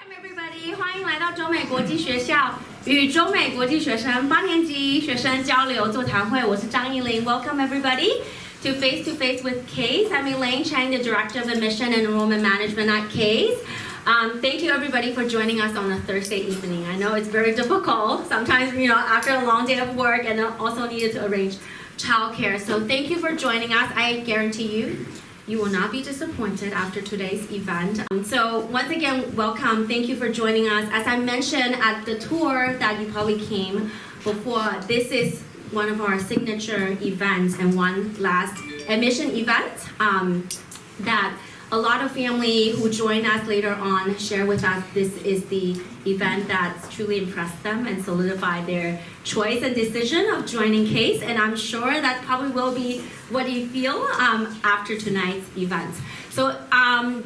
Welcome everybody， 欢迎来到中美国际学校与中美国际学生8年级学生交流座谈会。我是张依琳。Welcome everybody to Face to Face with CAIS. I'm Elaine Chang, the Director of Admission and Enrollment Management at CAIS. Thank you everybody for joining us on a Thursday evening. I know it's very difficult sometimes, after a long day of work and also needed to arrange childcare. So thank you for joining us. I guarantee you will not be disappointed after today's event. So once again, welcome. Thank you for joining us. As I mentioned at the tour that you probably came before, this is one of our signature events and one last admission event that a lot of family who join us later on share with us. This is the event that's truly impressed them and solidified their choice and decision of joining CAIS, and I'm sure that probably will be what you feel after tonight's event. So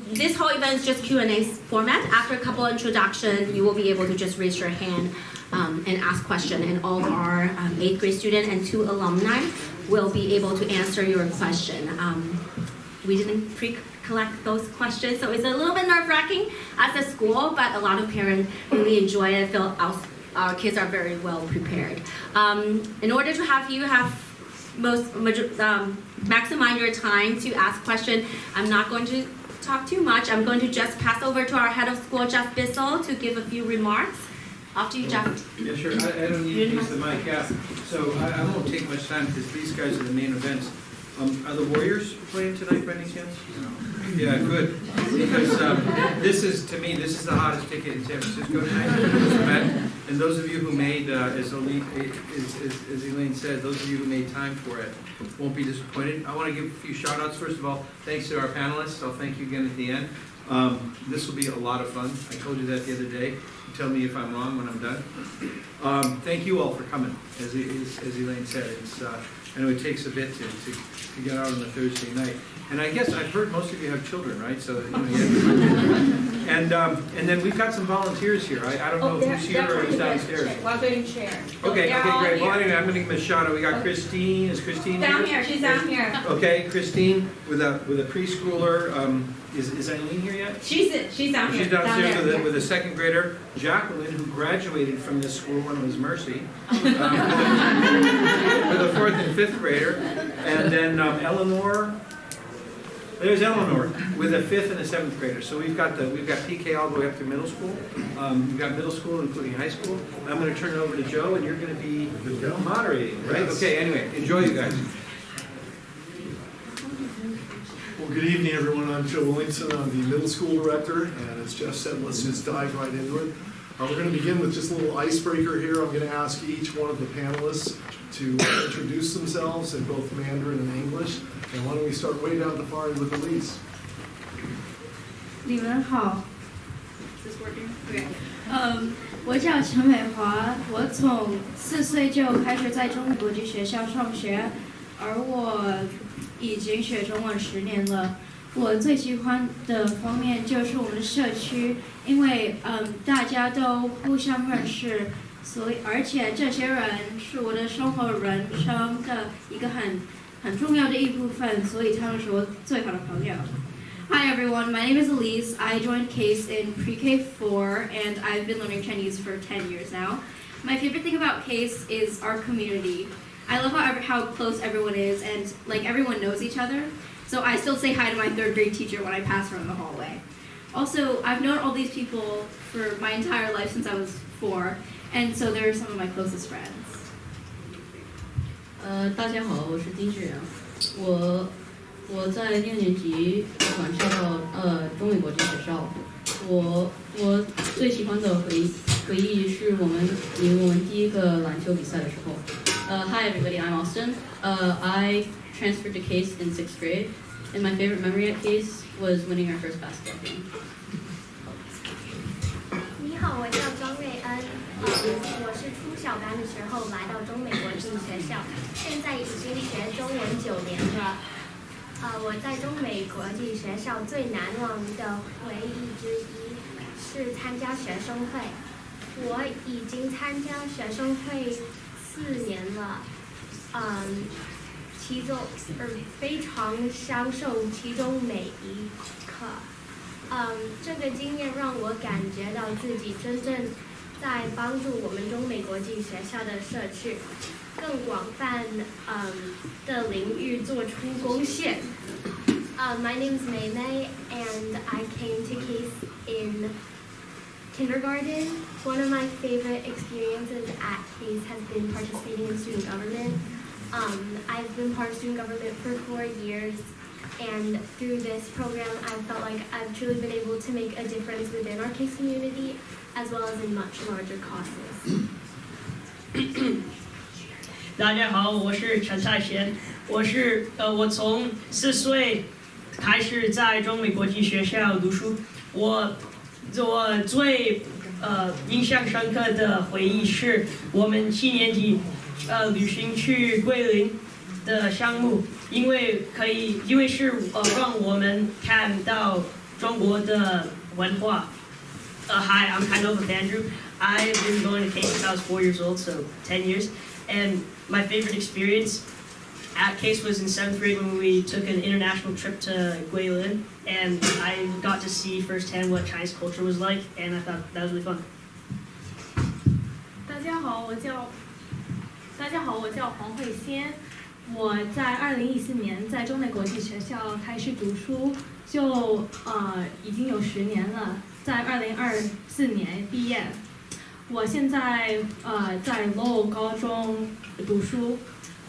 this whole event is just Q&A format. After a couple introductions, you will be able to just raise your hand and ask questions, and all of our 8th grade students and 2 alumni will be able to answer your question. We didn't pre-collect those questions, so it's a little bit nerve-wracking as a school, but a lot of parents really enjoy it, feel our kids are very well prepared. In order to have you maximize your time to ask questions, I'm not going to talk too much. I'm going to just pass over to our head of school, Jeff Bissell, to give a few remarks. Off to you, Jeff. Yeah, sure. I don't need to use the mic, yeah. So I won't take much time because these guys are the main events. Are the Warriors playing tonight by any chance? No. Yeah, good. Because this is the hottest ticket in San Francisco tonight. And those of you who made, as Elaine said, those of you who made time for it won't be disappointed. I want to give a few shout outs. First of all, thanks to our panelists. I'll thank you again at the end. This will be a lot of fun. I told you that the other day. Tell me if I'm wrong when I'm done. Thank you all for coming. As Elaine said, I know it takes a bit to get out on a Thursday night. And I guess I've heard most of you have children, right? So, and then we've got some volunteers here. I don't know who's here or who's downstairs. Well, they share. Okay, great. Well, anyway, I'm going to give them a shout out. We got Christine. Is Christine down here? She's down here. Okay, Christine with a preschooler. Is Eileen here yet? She's down here. She's downstairs with a second grader, Jacqueline, who graduated from this school when it was Mercy, with a 4th and 5th grader, and then Eleanor. There's Eleanor with a 5th and a 7th grader. So we've got PK all the way up to middle school. We've got middle school, including high school. I'm going to turn it over to Joe, and you're going to be moderating, right? Yes. Okay. Anyway, enjoy, you guys. Well, good evening, everyone. I'm Joe Willington. I'm the middle school director, and as Jeff said, let's just dive right into it. We're going to begin with just a little icebreaker here. I'm going to ask each one of the panelists to introduce themselves in both Mandarin and English. And why don't we start way down the far end with Elise? 你们好 Is this working? Okay. 我叫陈美华，我从4岁就开始在中国国际学校上学，而我已经学中文10年了。我最喜欢的方面就是我们的社区，因为大家都互相认识，所以而且这些人是我的生活人生的一个很重要的一部分，所以他们是我最好的朋友。Hi everyone, my name is Elise. I joined CAIS in pre-K4 and I've been learning Chinese for 10 years now. My favorite thing about CAIS is our community. I love how close everyone is and like everyone knows each other. So I still say hi to my 3rd grade teacher when I pass her in the hallway. Also, I've known all these people for my entire life since I was 4, and so they're some of my closest friends. 大家好，我是丁志阳。我在6年级转校到中美国际学校。我最喜欢的回忆是我们第一个篮球比赛的时候。Hi everybody, I'm Austin. I transferred to CAIS in 6th grade, and my favorite memory at CAIS was winning our first basketball game. 你好，我叫庄瑞恩，我是初小班的时候来到中美国际学校，现在已经学中文9年了。我在中美国际学校最难忘的回忆之一是参加学生会。我已经参加学生会4年了，其中非常享受其中每一刻。这个经验让我感觉到自己真正在帮助我们中美国际学校的社区更广泛的领域做出贡献。My name is Mei Mei, and I came to CAIS in kindergarten. One of my favorite experiences at CAIS has been participating in student government. I've been part of student government for 4 years, and through this program, I felt like I've truly been able to make a difference within our CAIS community, as well as in much larger causes. 大家好，我是陈赛贤，我从4岁开始在中美国际学校读书。我最印象深刻的回忆是我们7年级旅行去桂林的项目，因为是让我们看到中国的文化。Hi, I'm kind of Andrew. I've been going to CAIS since I was 4 years old, so 10 years. And my favorite experience at CAIS was in 7th grade when we took an international trip to Guilin, and I got to see firsthand what Chinese culture was like, and I thought that was really fun. 大家好，我叫黄慧仙。我在2014年在中美国际学校开始读书，就已经有10年了，在2024年毕业。我现在在 Lowell 高中读书。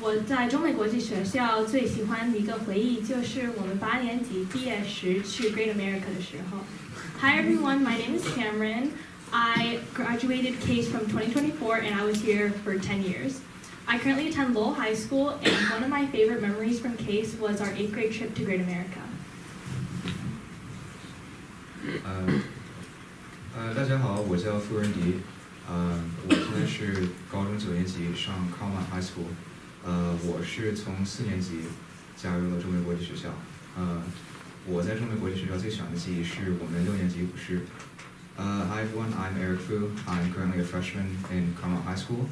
我在中美国际学校最喜欢的一个回忆就是我们8年级毕业时去 Great America 的时候。Hi everyone, my name is Cameron. I graduated CAIS from 2024 and I was here for 10 years. I currently attend Lowell High School, and one of my favorite memories from CAIS was our 8th grade trip to Great America. 大家好，我叫傅仁迪，我现在是高中9年级，上 Carmel High School。我是从4年级加入了中美国际学校。我在中美国际学校最喜欢的记忆是我们6年级舞狮。Hi everyone, I'm Eric Fu. I'm currently a freshman in Carmel High School.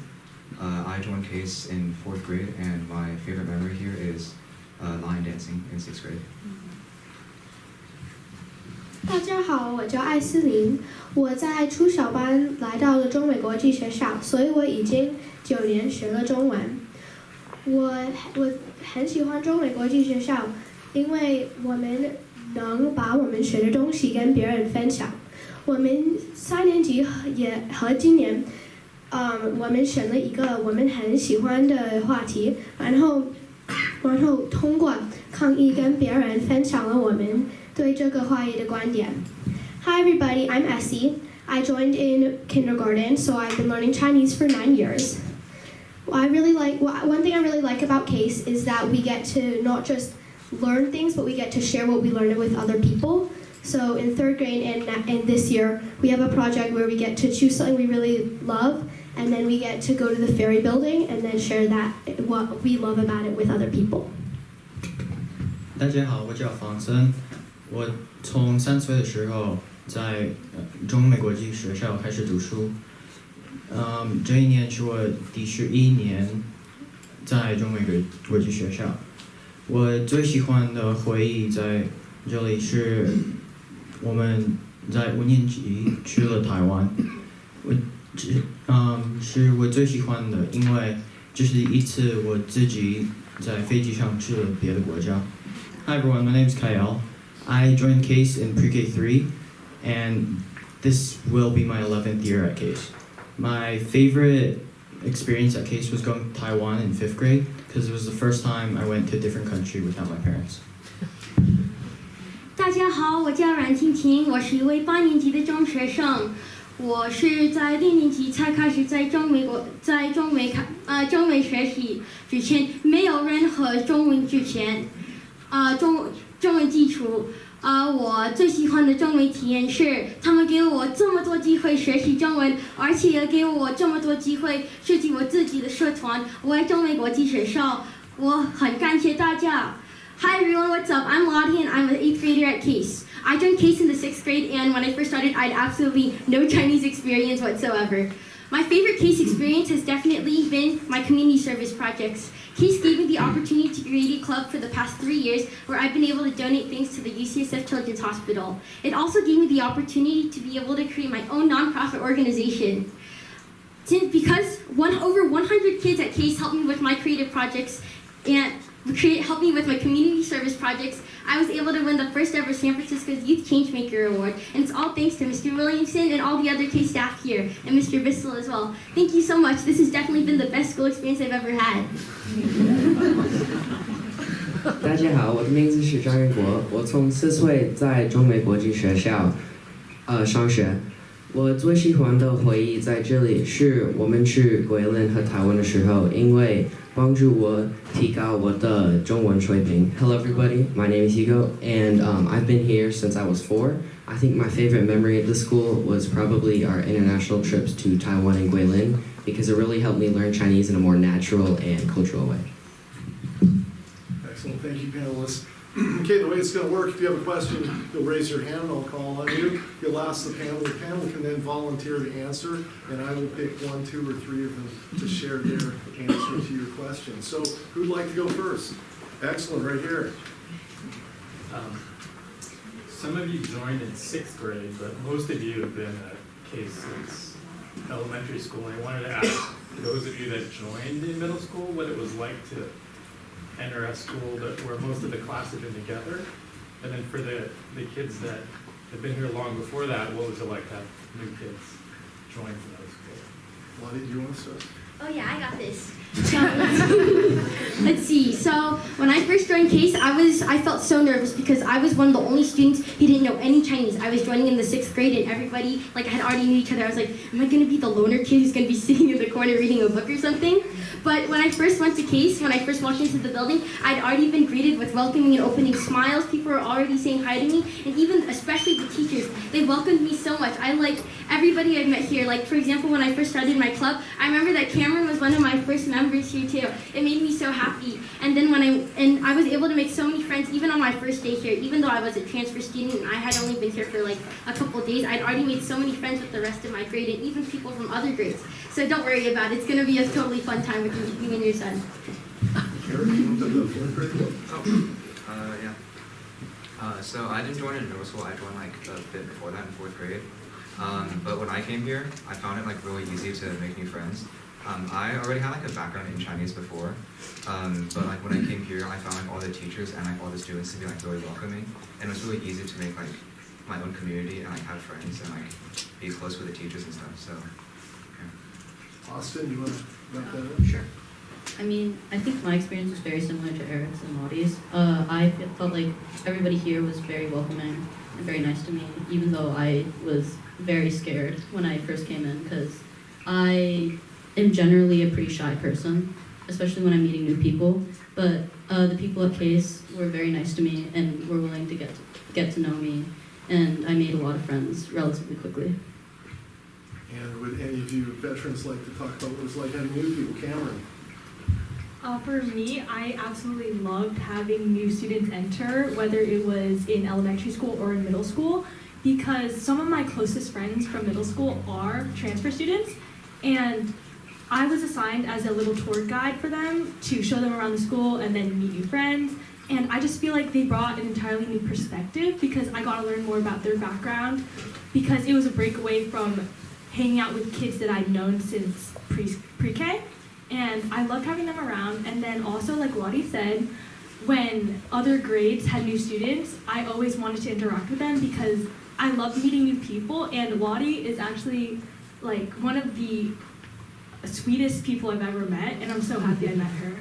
I joined CAIS in 4th grade, and my favorite memory here is line dancing in 6th grade. 大家好，我叫艾斯琳，我在初小班来到了中美国际学校，所以我已经9年学了中文。我很喜欢中美国际学校，因为我们能把我们学的东西跟别人分享。我们3年级也和今年，我们选了一个我们很喜欢的话题，然后通过抗议跟别人分享了我们对这个话题的观点。Hi everybody, I'm Essie. I joined in kindergarten, so I've been learning Chinese for 9 years. One thing I really like about CAIS is that we get to not just learn things, but we get to share what we learned with other people. So in 3rd grade and this year, we have a project where we get to choose something we really love, and then we get to go to the ferry building and then share what we love about it with other people. 大家好，我叫方森。我从3岁的时候在中美国际学校开始读书。这一年是我第11年在中美国际学校。我最喜欢的回忆在这里是我们在5年级去了台湾。是我最喜欢的，因为这是一次我自己在飞机上去了别的国家。Hi everyone, my name is Kyle. I joined CAIS in pre-K 3, and this will be my 11th year at CAIS. My favorite experience at CAIS was going to Taiwan in 5th grade, because it was the first time I went to a different country without my parents. 大家好，我叫阮晴晴，我是一位8年级的中学生。我是在6年级才开始在中美学习，之前没有任何中文基础。我最喜欢的中文体验是，他们给了我这么多机会学习中文，而且也给我这么多机会设计我自己的社团。我在中美国际学校，我很感谢大家。Hi everyone, what's up? I'm Lottie and I'm an 8th grader at CAIS. I joined CAIS in the 6th grade, and when I first started, I had absolutely no Chinese experience whatsoever. My favorite CAIS experience has definitely been my community service projects. CAIS gave me the opportunity to create a club for the past 3 years where I've been able to donate things to the UCSF Children's Hospital. It also gave me the opportunity to be able to create my own nonprofit organization. Because over 100 kids at CAIS helped me with my creative projects and helped me with my community service projects, I was able to win the first ever San Francisco's Youth Changemaker Award. And it's all thanks to Mr. Williamson and all the other CAIS staff here, and Mr. Bissell as well. Thank you so much. This has definitely been the best school experience I've ever had. 大家好，我的名字是张云国，我从4岁在中美国际学校上学。我最喜欢的回忆在这里是我们去桂林和台湾的时候，因为帮助我提高我的中文水平。Hello everybody, my name is Hugo, and I've been here since I was 4. I think my favorite memory of the school was probably our international trips to Taiwan and Guilin because it really helped me learn Chinese in a more natural and cultural way. Excellent, thank you, panelists. Okay, the way it's going to work, if you have a question, you'll raise your hand, I'll call on you. You'll ask the panel can then volunteer to answer, and I will pick 1, 2, or 3 of them to share their answer to your question. So, who'd like to go first? Excellent, right here. Some of you joined in 6th grade, but most of you have been at CAIS since elementary school. And I wanted to ask those of you that joined in middle school what it was like to enter a school where most of the class had been together. And then for the kids that have been here long before that, what was it like to have new kids join from those schools? Why did you want to start? Oh yeah, I got this. So let's see. So when I first joined CAIS, I felt so nervous because I was one of the only students who didn't know any Chinese. I was joining in the 6th grade, and everybody had already knew each other. I was like, am I going to be the loner kid who's going to be sitting in the corner reading a book or something? But when I first went to CAIS, when I first walked into the building, I'd already been greeted with welcoming and opening smiles. People were already saying hi to me, and even especially the teachers, they welcomed me so much. I liked everybody I met here. Like for example, when I first started my club, I remember that Cameron was one of my first members here too. It made me so happy. And then I was able to make so many friends even on my first day here. Even though I was a transfer student and I had only been here for like a couple of days, I'd already made so many friends with the rest of my grade and even people from other grades. So don't worry about it. It's going to be a totally fun time with you and your son. So I didn't join in middle school. I joined like a bit before that in 4th grade. But when I came here, I found it like really easy to make new friends. I already had like a background in Chinese before, but like when I came here, I found like all the teachers and like all the students to be like really welcoming, and it was really easy to make like my own community and like have friends and like be close with the teachers and stuff. So, yeah. Austin, you want to wrap that up? Sure. I mean, I think my experience was very similar to Eric's and Maudie's. I felt like everybody here was very welcoming and very nice to me, even though I was very scared when I first came in, because I am generally a pretty shy person, especially when I'm meeting new people. But the people at CAIS were very nice to me and were willing to get to know me, and I made a lot of friends relatively quickly. And would any of you veterans like to talk about what it was like having new people? Cameron? For me, I absolutely loved having new students enter, whether it was in elementary school or in middle school, because some of my closest friends from middle school are transfer students, and I was assigned as a little tour guide for them to show them around the school and then meet new friends. And I just feel like they brought an entirely new perspective because I got to learn more about their background, because it was a breakaway from hanging out with kids that I'd known since pre-K. And I loved having them around. And then also, like Wadi said, when other grades had new students, I always wanted to interact with them because I loved meeting new people. And Wadi is actually like one of the sweetest people I've ever met, and I'm so happy I met her.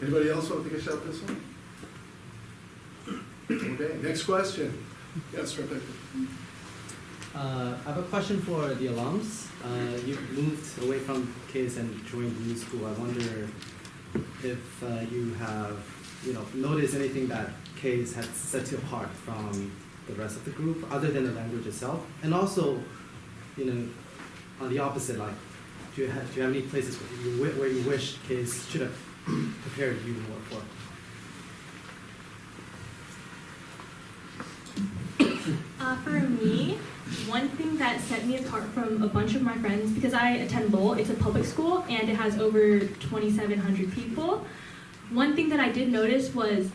Anybody else want to take a shot at this one? Okay, next question. Yes, Rebecca. I have a question for the alums. You moved away from CAIS and joined the new school. I wonder if you have, noticed anything that CAIS had set you apart from the rest of the group, other than the language itself, and also, on the opposite, like, do you have any places where you wish CAIS should have prepared you more for? For me, one thing that set me apart from a bunch of my friends, because I attend Lowell, it's a public school, and it has over 2,700 people. One thing that I did notice was,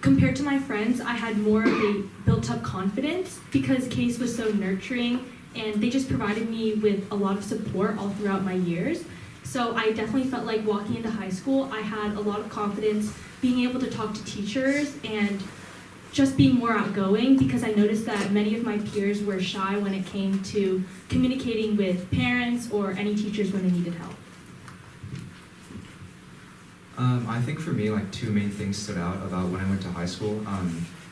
compared to my friends, I had more of a built-up confidence because CAIS was so nurturing, and they just provided me with a lot of support all throughout my years. So I definitely felt like walking into high school, I had a lot of confidence being able to talk to teachers and just being more outgoing, because I noticed that many of my peers were shy when it came to communicating with parents or any teachers when they needed help. I think for me, like, two main things stood out about when I went to high school.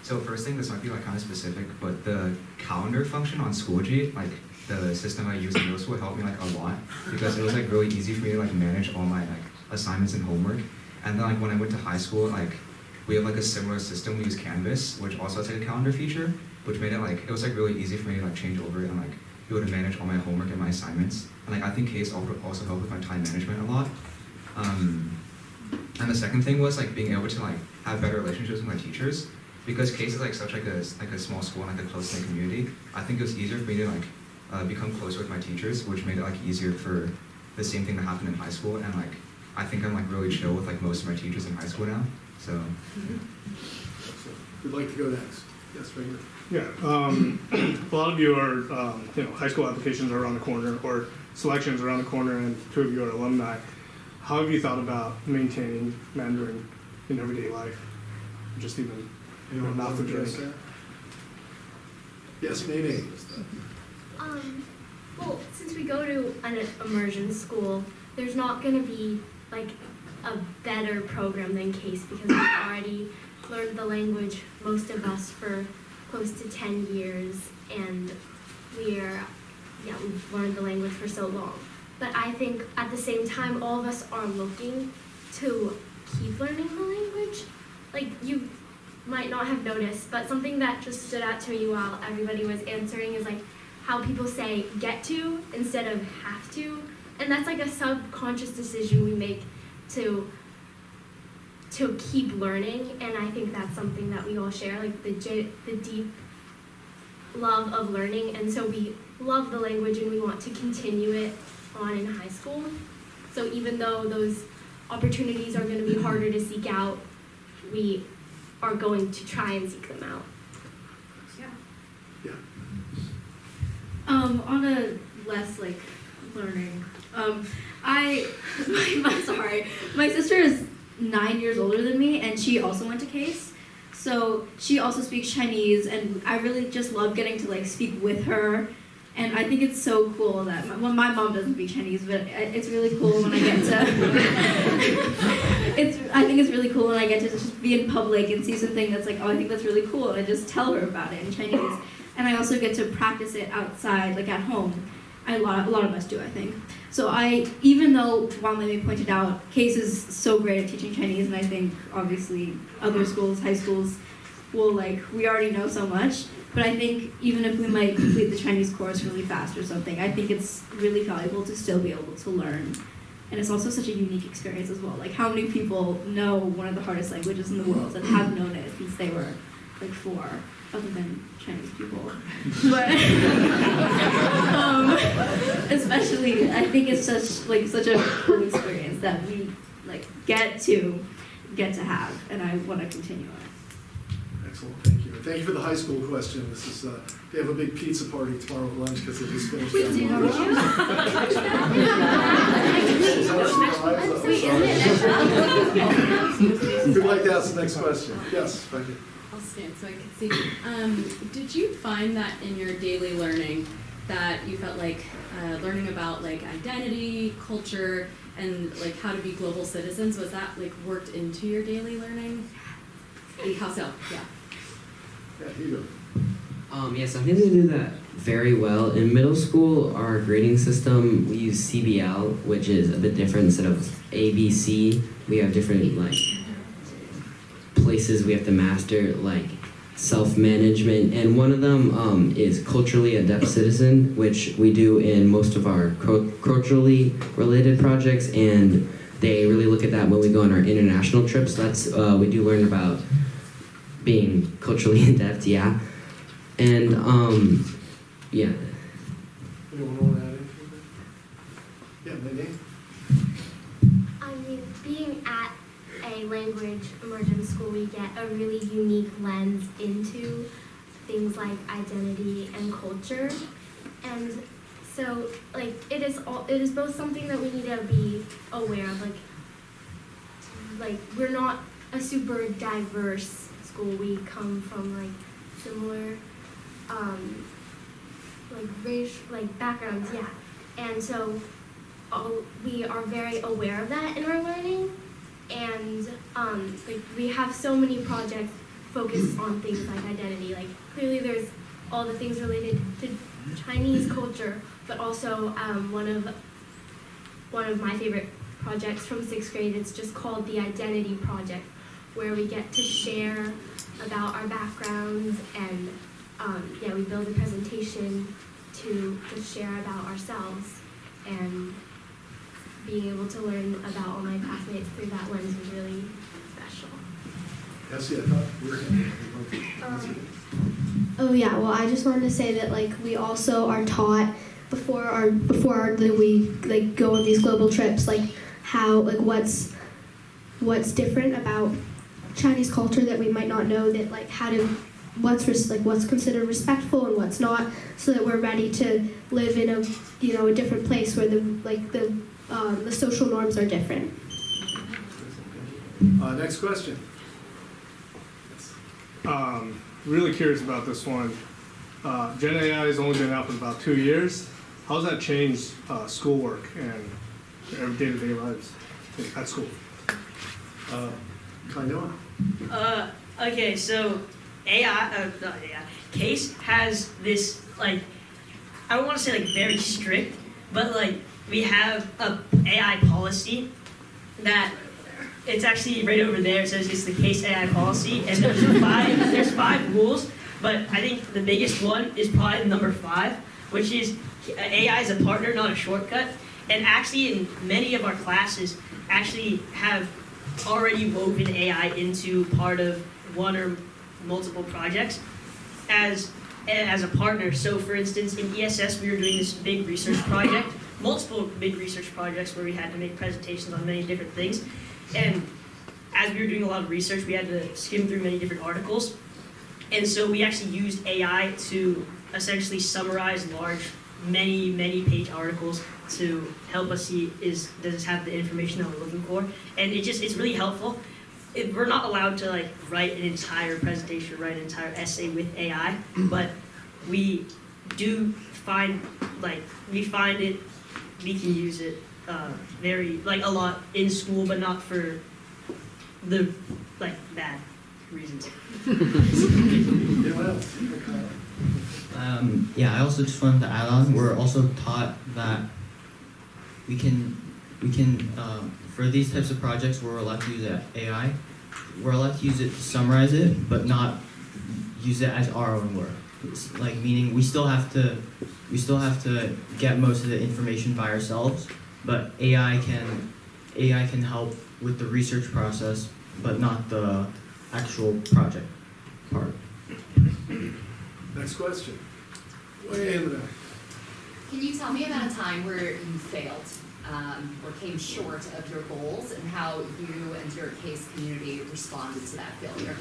So first thing, this might be like kind of specific, but the calendar function on Schoology, like the system I used in middle school, helped me like a lot, because it was like really easy for me to like manage all my like assignments and homework. And then like when I went to high school, like we have like a similar system. We use Canvas, which also has like a calendar feature, which made it like, it was like really easy for me to like change over it and like be able to manage all my homework and my assignments. And like I think CAIS also helped with my time management a lot. And the second thing was like being able to like have better relationships with my teachers, because CAIS is like such like a small school and like a close-knit community. I think it was easier for me to like become closer with my teachers, which made it like easier for the same thing that happened in high school. And like I think I'm like really chill with like most of my teachers in high school now. So. Who'd like to go next? Yes, right here. Yeah, a lot of you are, high school applications are around the corner, or selections around the corner, and two of you are alumni. How have you thought about maintaining Mandarin in everyday life? Just even, mouth to drink. Yes, maybe. Well, since we go to an immersion school, there's not going to be like a better program than CAIS, because we've already learned the language, most of us, for close to 10 years, and we've learned the language for so long. But I think at the same time, all of us are looking to keep learning the language. Like, you might not have noticed, but something that just stood out to me while everybody was answering is like how people say get to instead of have to. And that's like a subconscious decision we make to keep learning, and I think that's something that we all share, like the deep love of learning, and so we love the language and we want to continue it on in high school. So even though those opportunities are going to be harder to seek out, we are going to try and seek them out. On a less like learning, my sister is 9 years older than me, and she also went to CAIS. So she also speaks Chinese, and I really just love getting to like speak with her. And I think it's so cool that my mom doesn't speak Chinese, but it's really cool when I get to. I think it's really cool when I get to just be in public and see something that's like, oh, I think that's really cool, and I just tell her about it in Chinese. And I also get to practice it outside, like at home. A lot of us do, I think. So even though Wang Mei pointed out, CAIS is so great at teaching Chinese, and I think obviously other schools, high schools, we already know so much. But I think even if we might complete the Chinese course really fast or something, I think it's really valuable to still be able to learn. And it's also such a unique experience as well. Like, how many people know one of the hardest languages in the world and have known it since they were like 4, other than Chinese people. But especially, I think it's such a cool experience that we get to have, and I want to continue it. Excellent, thank you. And thank you for the high school question. This is they have a big pizza party tomorrow at lunch because they just finished. We do. Who'd like to ask the next question? Yes, Becky. I'll stand so I can see. Did you find that in your daily learning that you felt like learning about like identity, culture, and like how to be global citizens, was that like worked into your daily learning? And how so? Yeah. Yeah, Hugo. Yes, I think they do that very well. In middle school, our grading system, we use CBL, which is a bit different. Instead of ABC, we have different places we have to master, like self-management, and one of them is culturally adept citizen, which we do in most of our culturally related projects, and they really look at that when we go on our international trips. That's we do learn about being culturally adept, yeah. And yeah. Anyone want to add anything? Yeah, Nadine? I mean, being at a language immersion school, we get a really unique lens into things like identity and culture. And so, like, it is both something that we need to be aware of. Like we're not a super diverse school. We come from like similar, like race, like backgrounds, yeah. And so, we are very aware of that in our learning. And like we have so many projects focused on things like identity. Like clearly, there's all the things related to Chinese culture, but also one of my favorite projects from 6th grade. It's just called the Identity Project, where we get to share about our backgrounds and yeah, we build a presentation to share about ourselves, and being able to learn about all my classmates through that lens was really special. Essie, I thought you were going to. Oh yeah, well I just wanted to say that like we also are taught before we like go on these global trips, like how like what's different about Chinese culture that we might not know, that like what's considered respectful and what's not, so that we're ready to live in a different place where the social norms are different. Next question. Really curious about this one. Gen AI has only been out for about 2 years. How's that changed schoolwork and their day-to-day lives at school? Okay, so CAIS has this, like, I don't want to say like very strict, but like we have a AI policy that it's actually right over there. It says it's the CAIS AI policy, and there's five rules, but I think the biggest one is probably number 5, which is AI is a partner, not a shortcut. And actually, in many of our classes, actually have already woven AI into part of one or multiple projects as a partner. So for instance, in ESS, we were doing this big research project, multiple big research projects where we had to make presentations on many different things. And as we were doing a lot of research, we had to skim through many different articles. And so we actually used AI to essentially summarize many page articles to help us see does this have the information that we're looking for. And it's really helpful. We're not allowed to like write an entire presentation, write an entire essay with AI, but we do find we can use it very a lot in school, but not for the bad reasons. Yeah, I also just wanted to add on, we're also taught that we can for these types of projects, we're allowed to use AI. We're allowed to use it to summarize it, but not use it as our own work. It's meaning we still have to get most of the information by ourselves, but AI can help with the research process, but not the actual project part. Next question. Way in the back. Can you tell me about a time where you failed or came short of your goals, and how you and your CAIS community responded to that failure?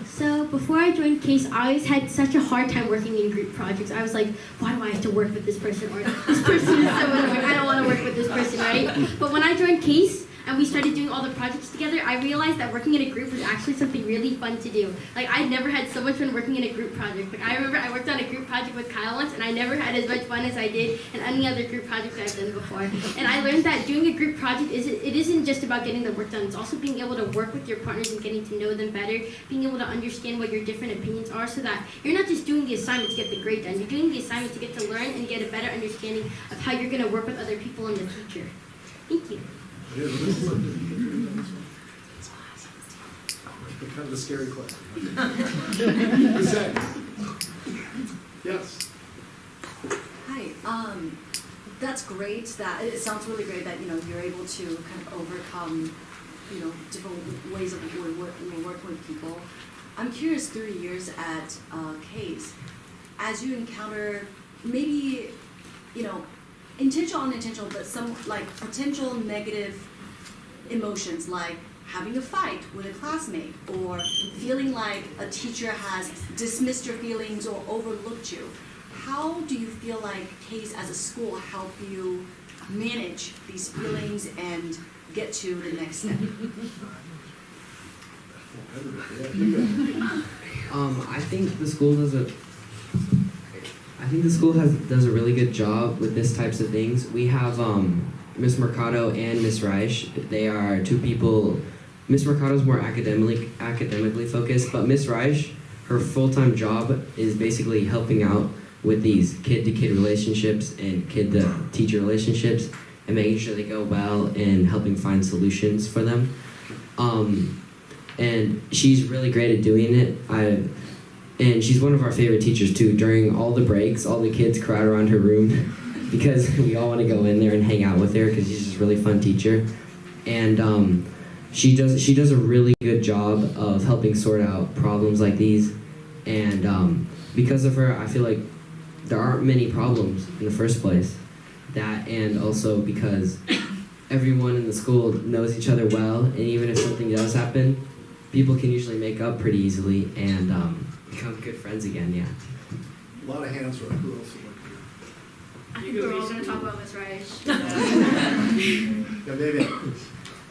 So before I joined CAIS, I always had such a hard time working in group projects. I was like, why do I have to work with this person? Or this person is so annoying, I don't want to work with this person, right? But when I joined CAIS and we started doing all the projects together, I realized that working in a group was actually something really fun to do. I never had so much fun working in a group project. I remember I worked on a group project with Kyle once, and I never had as much fun as I did in any other group project I've done before. And I learned that doing a group project isn't just about getting the work done. It's also being able to work with your partners and getting to know them better, being able to understand what your different opinions are, so that you're not just doing the assignment to get the grade done. You're doing the assignment to get to learn and get a better understanding of how you're going to work with other people in the future. Thank you. Kind of a scary question. Yes. Hi. That's great. That it sounds really great that you're able to kind of overcome different ways of working with people. I'm curious, through the years at CAIS, as you encounter maybe, intentional, unintentional, but some potential negative emotions like having a fight with a classmate or feeling like a teacher has dismissed your feelings or overlooked you. How do you feel like CAIS as a school help you manage these feelings and get to the next step? I think the school does a really good job with this types of things. We have Miss Mercado and Miss Reich. They are two people. Miss Mercado is more academically focused, but Miss Reich, her full-time job is basically helping out with these kid-to-kid relationships and kid-to-teacher relationships and making sure they go well and helping find solutions for them. And she's really great at doing it. And she's one of our favorite teachers too. During all the breaks, all the kids crowd around her room because we all want to go in there and hang out with her because she's just a really fun teacher. And she does a really good job of helping sort out problems like these. And because of her, I feel like there aren't many problems in the first place. That, and also because everyone in the school knows each other well, and even if something does happen, people can usually make up pretty easily and become good friends again, yeah. A lot of hands were up. Who else would like to? I think we're all going to talk about Miss Reich. Yeah, maybe.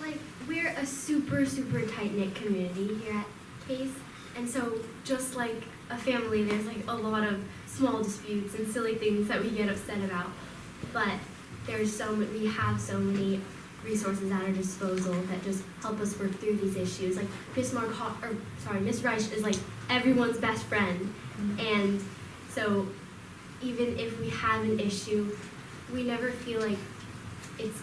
Like, we're a super tight-knit community here at CAIS, and so just like a family, there's like a lot of small disputes and silly things that we get upset about, but we have so many resources at our disposal that just help us work through these issues. Like Miss Reich is like everyone's best friend, and so even if we have an issue, we never feel like it's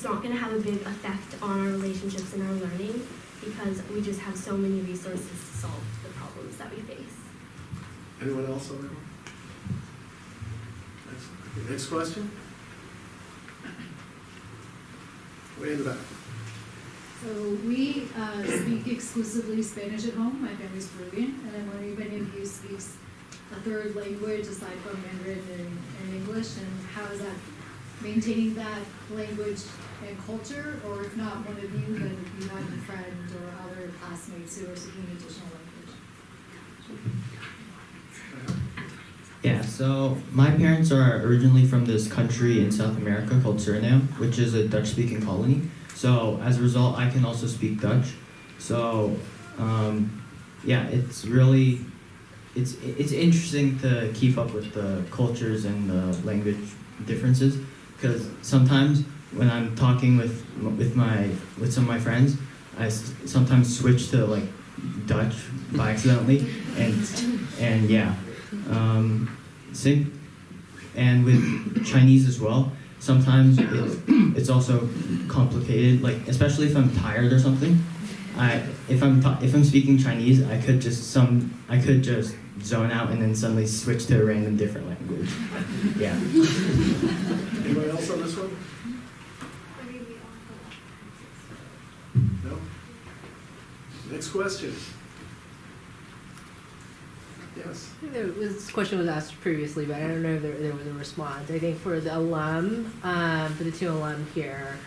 not gonna have a big effect on our relationships and our learning because we just have so many resources to solve the problems that we face. Anyone else on that one? Next question? Way in the back. So we speak exclusively Spanish at home. My family's Peruvian, and I'm wondering if any of you speaks a third language aside from Mandarin and English, and how is that maintaining that language and culture, or if not one of you, then if you have a friend or other classmates who are speaking additional language. Yeah, so my parents are originally from this country in South America called Suriname, which is a Dutch-speaking colony. So as a result, I can also speak Dutch. So yeah, it's interesting to keep up with the cultures and the language differences, because sometimes when I'm talking with some of my friends, I sometimes switch to like Dutch by accidentally, and yeah. And with Chinese as well, sometimes it's also complicated. Like especially if I'm tired or something, if I'm speaking Chinese, I could just zone out and then suddenly switch to a random different language. Yeah. Anyone else on this one? No? Next question. Yes. This question was asked previously, but I don't know if there was a response. I think for the alum, for the two alum here,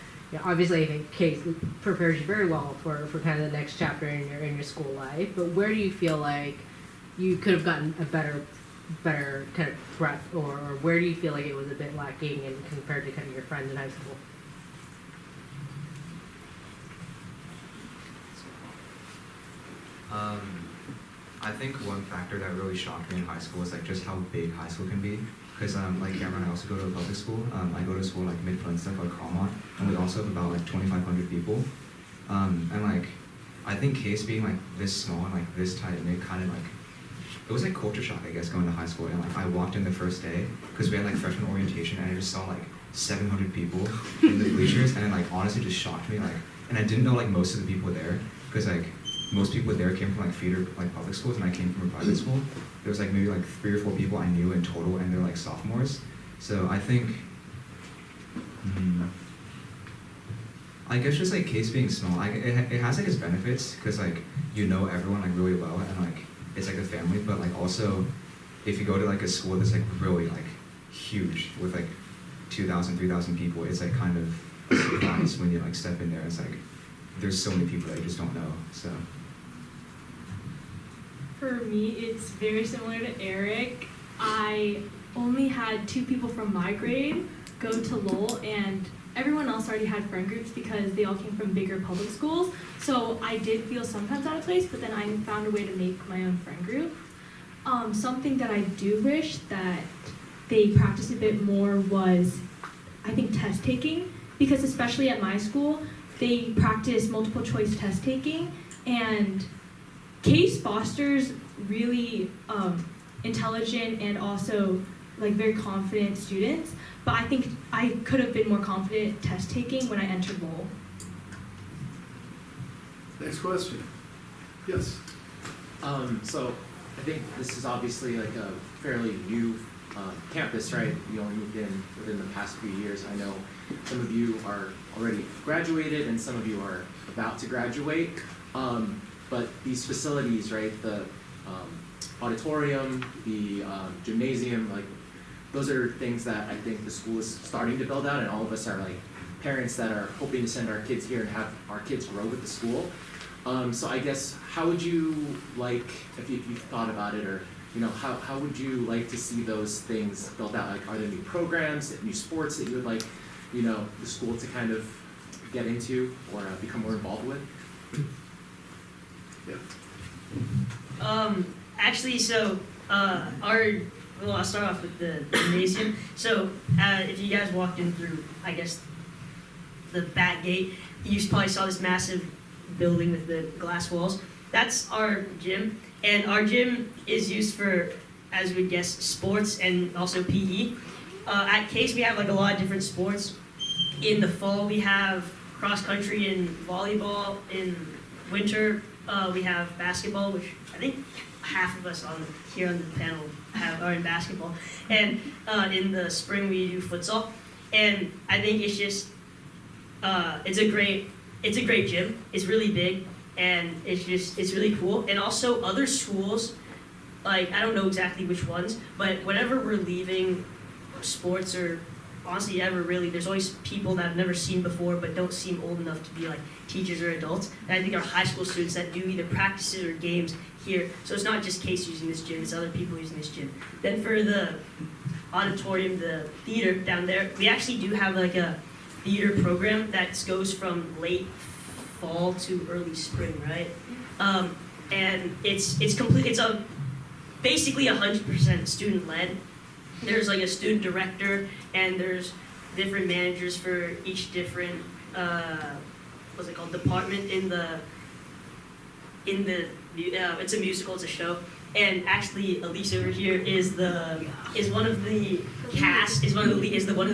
obviously I think CAIS prepares you very well for kind of the next chapter in your school life. But where do you feel like you could have gotten a better kind of breadth, or where do you feel like it was a bit lacking in compared to kind of your friends in high school? I think one factor that really shocked me in high school is like just how big high school can be. Because like Cameron, I also go to a public school. I go to a school like mid-Flintstone called Calmont, and we also have about like 2,500 people. And like I think CAIS being like this small and like this tight knit kind of like it was like culture shock, I guess, going to high school. And like I walked in the first day because we had like freshman orientation, and I just saw like 700 people in the bleachers, and it like honestly just shocked me. Like, and I didn't know like most of the people there because like most people there came from like feeder like public schools, and I came from a private school. There was like maybe like 3 or 4 people I knew in total, and they're like sophomores. So I think I guess just like CAIS being small, like it has like its benefits because like you know everyone like really well and like it's like a family. But like also, if you go to like a school that's like really like huge with like 2,000, 3,000 people, it's like kind of a surprise when you like step in there. It's like there's so many people that you just don't know. So. For me, it's very similar to Eric. I only had 2 people from my grade go to Lowell, and everyone else already had friend groups because they all came from bigger public schools. So I did feel sometimes out of place, but then I found a way to make my own friend group. Something that I do wish that they practiced a bit more was, I think, test taking, because especially at my school, they practice multiple choice test taking, and CAIS fosters really intelligent and also like very confident students, but I think I could have been more confident test taking when I entered Lowell. Next question. Yes. So I think this is obviously like a fairly new campus, right? You only moved in within the past few years. I know some of you are already graduated and some of you are about to graduate. But these facilities, right, the auditorium, the gymnasium, like those are things that I think the school is starting to build out, and all of us are like parents that are hoping to send our kids here and have our kids grow with the school. So I guess how would you like, if you've thought about it, or you know, how would you like to see those things built out? Like, are there new programs, new sports that you would like, you know, the school to kind of get into or become more involved with? Yeah. Actually, so I'll start off with the gymnasium. So if you guys walked in through, I guess, the back gate, you probably saw this massive building with the glass walls. That's our gym, and our gym is used for, as we guess, sports and also PE. At CAIS, we have like a lot of different sports. In the fall, we have cross country and volleyball. In winter, we have basketball, which I think half of us here on the panel are in basketball. And in the spring, we do futsal. And I think it's just it's a great gym. It's really big, and it's really cool. And also other schools, like I don't know exactly which ones, but whenever we're leaving sports or honestly ever really, there's always people that I've never seen before but don't seem old enough to be like teachers or adults. And I think our high school students that do either practices or games here. So it's not just CAIS using this gym, it's other people using this gym. Then for the auditorium, the theater down there, we actually do have like a theater program that goes from late fall to early spring, right? And it's basically 100% student led. There's like a student director, and there's different managers for each different department in the it's a musical, it's a show. And actually Elise over here is one of the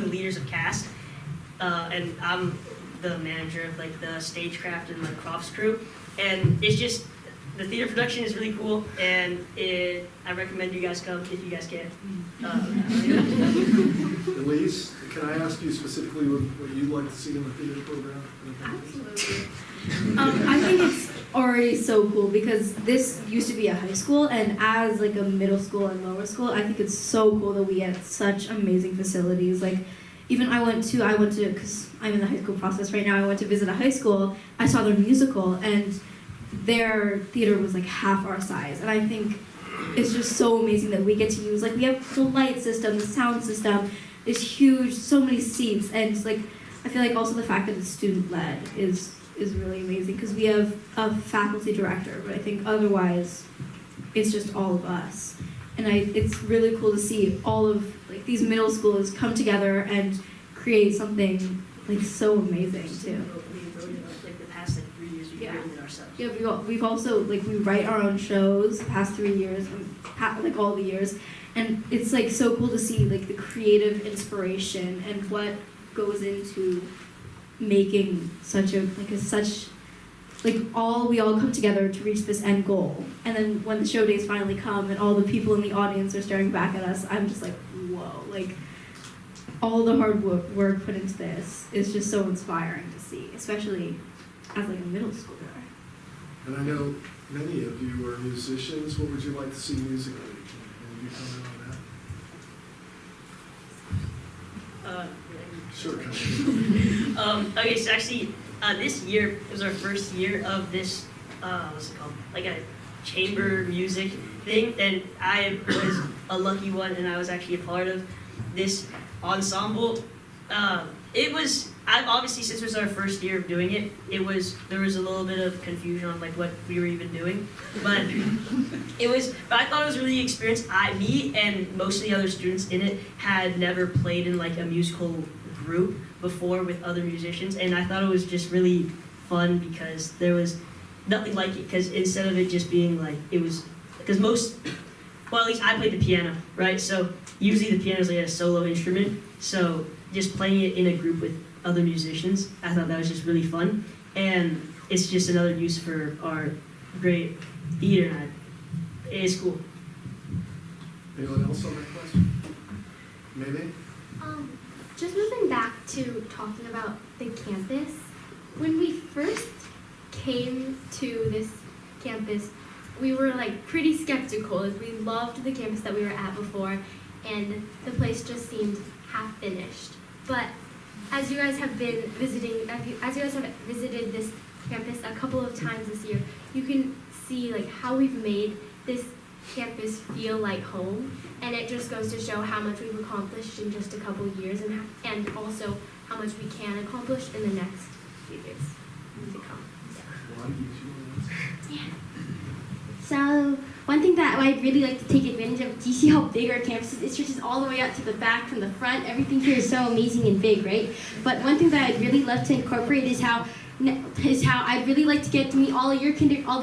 leaders of CAS, and I'm the manager of like the stagecraft and the props crew. And it's just, the theater production is really cool, and I recommend you guys come if you guys can. Elise, can I ask you specifically what you'd like to see in the theater program? Absolutely. I think it's already so cool because this used to be a high school, and as like a middle school and lower school, I think it's so cool that we have such amazing facilities. Like, even I went to, because I'm in the high school process right now, I went to visit a high school, I saw their musical, and their theater was like half our size. And I think it's just so amazing that we get to use, like, we have the light system, the sound system, is huge, so many seats, and like, I feel like also the fact that it's student-led is really amazing, because we have a faculty director, but I think otherwise, it's just all of us. And it's really cool to see all of like these middle schools come together and create something like so amazing too. Like the past 3 years, we've written it ourselves. Yeah, we've also like we write our own shows the past 3 years, like all the years, and it's like so cool to see like the creative inspiration and what goes into making we all come together to reach this end goal. And then when the show days finally come and all the people in the audience are staring back at us, I'm just like, whoa, like, all the hard work put into this is just so inspiring to see, especially as like a middle schooler. And I know many of you are musicians. What would you like to see musically? Can you comment on that? Sure, Okay, so actually, this year was our first year of this, what's it called? Like a chamber music thing, and I was a lucky one, and I was actually a part of this ensemble. Obviously, since it was our first year of doing it, there was a little bit of confusion on like what we were even doing, but I thought it was a really experience. Me and most of the other students in it had never played in like a musical group before with other musicians, and I thought it was just really fun because there was nothing like it, because instead of it just being like, at least I played the piano, right? So usually the piano is like a solo instrument, so just playing it in a group with other musicians, I thought that was just really fun, and it's just another use for our great theater night. It is cool. Anyone else on that question? Maybe? Just moving back to talking about the campus, when we first came to this campus, we were like pretty skeptical, as we loved the campus that we were at before, and the place just seemed half finished. But as you guys have visited this campus a couple of times this year, you can see like how we've made this campus feel like home, and it just goes to show how much we've accomplished in just a couple of years, and also how much we can accomplish in the next few years to come. So one thing that I'd really like to take advantage of, do you see how big our campus is? It stretches all the way out to the back from the front. Everything here is so amazing and big, right? But one thing that I'd really love to incorporate is how I'd really like to get to meet all the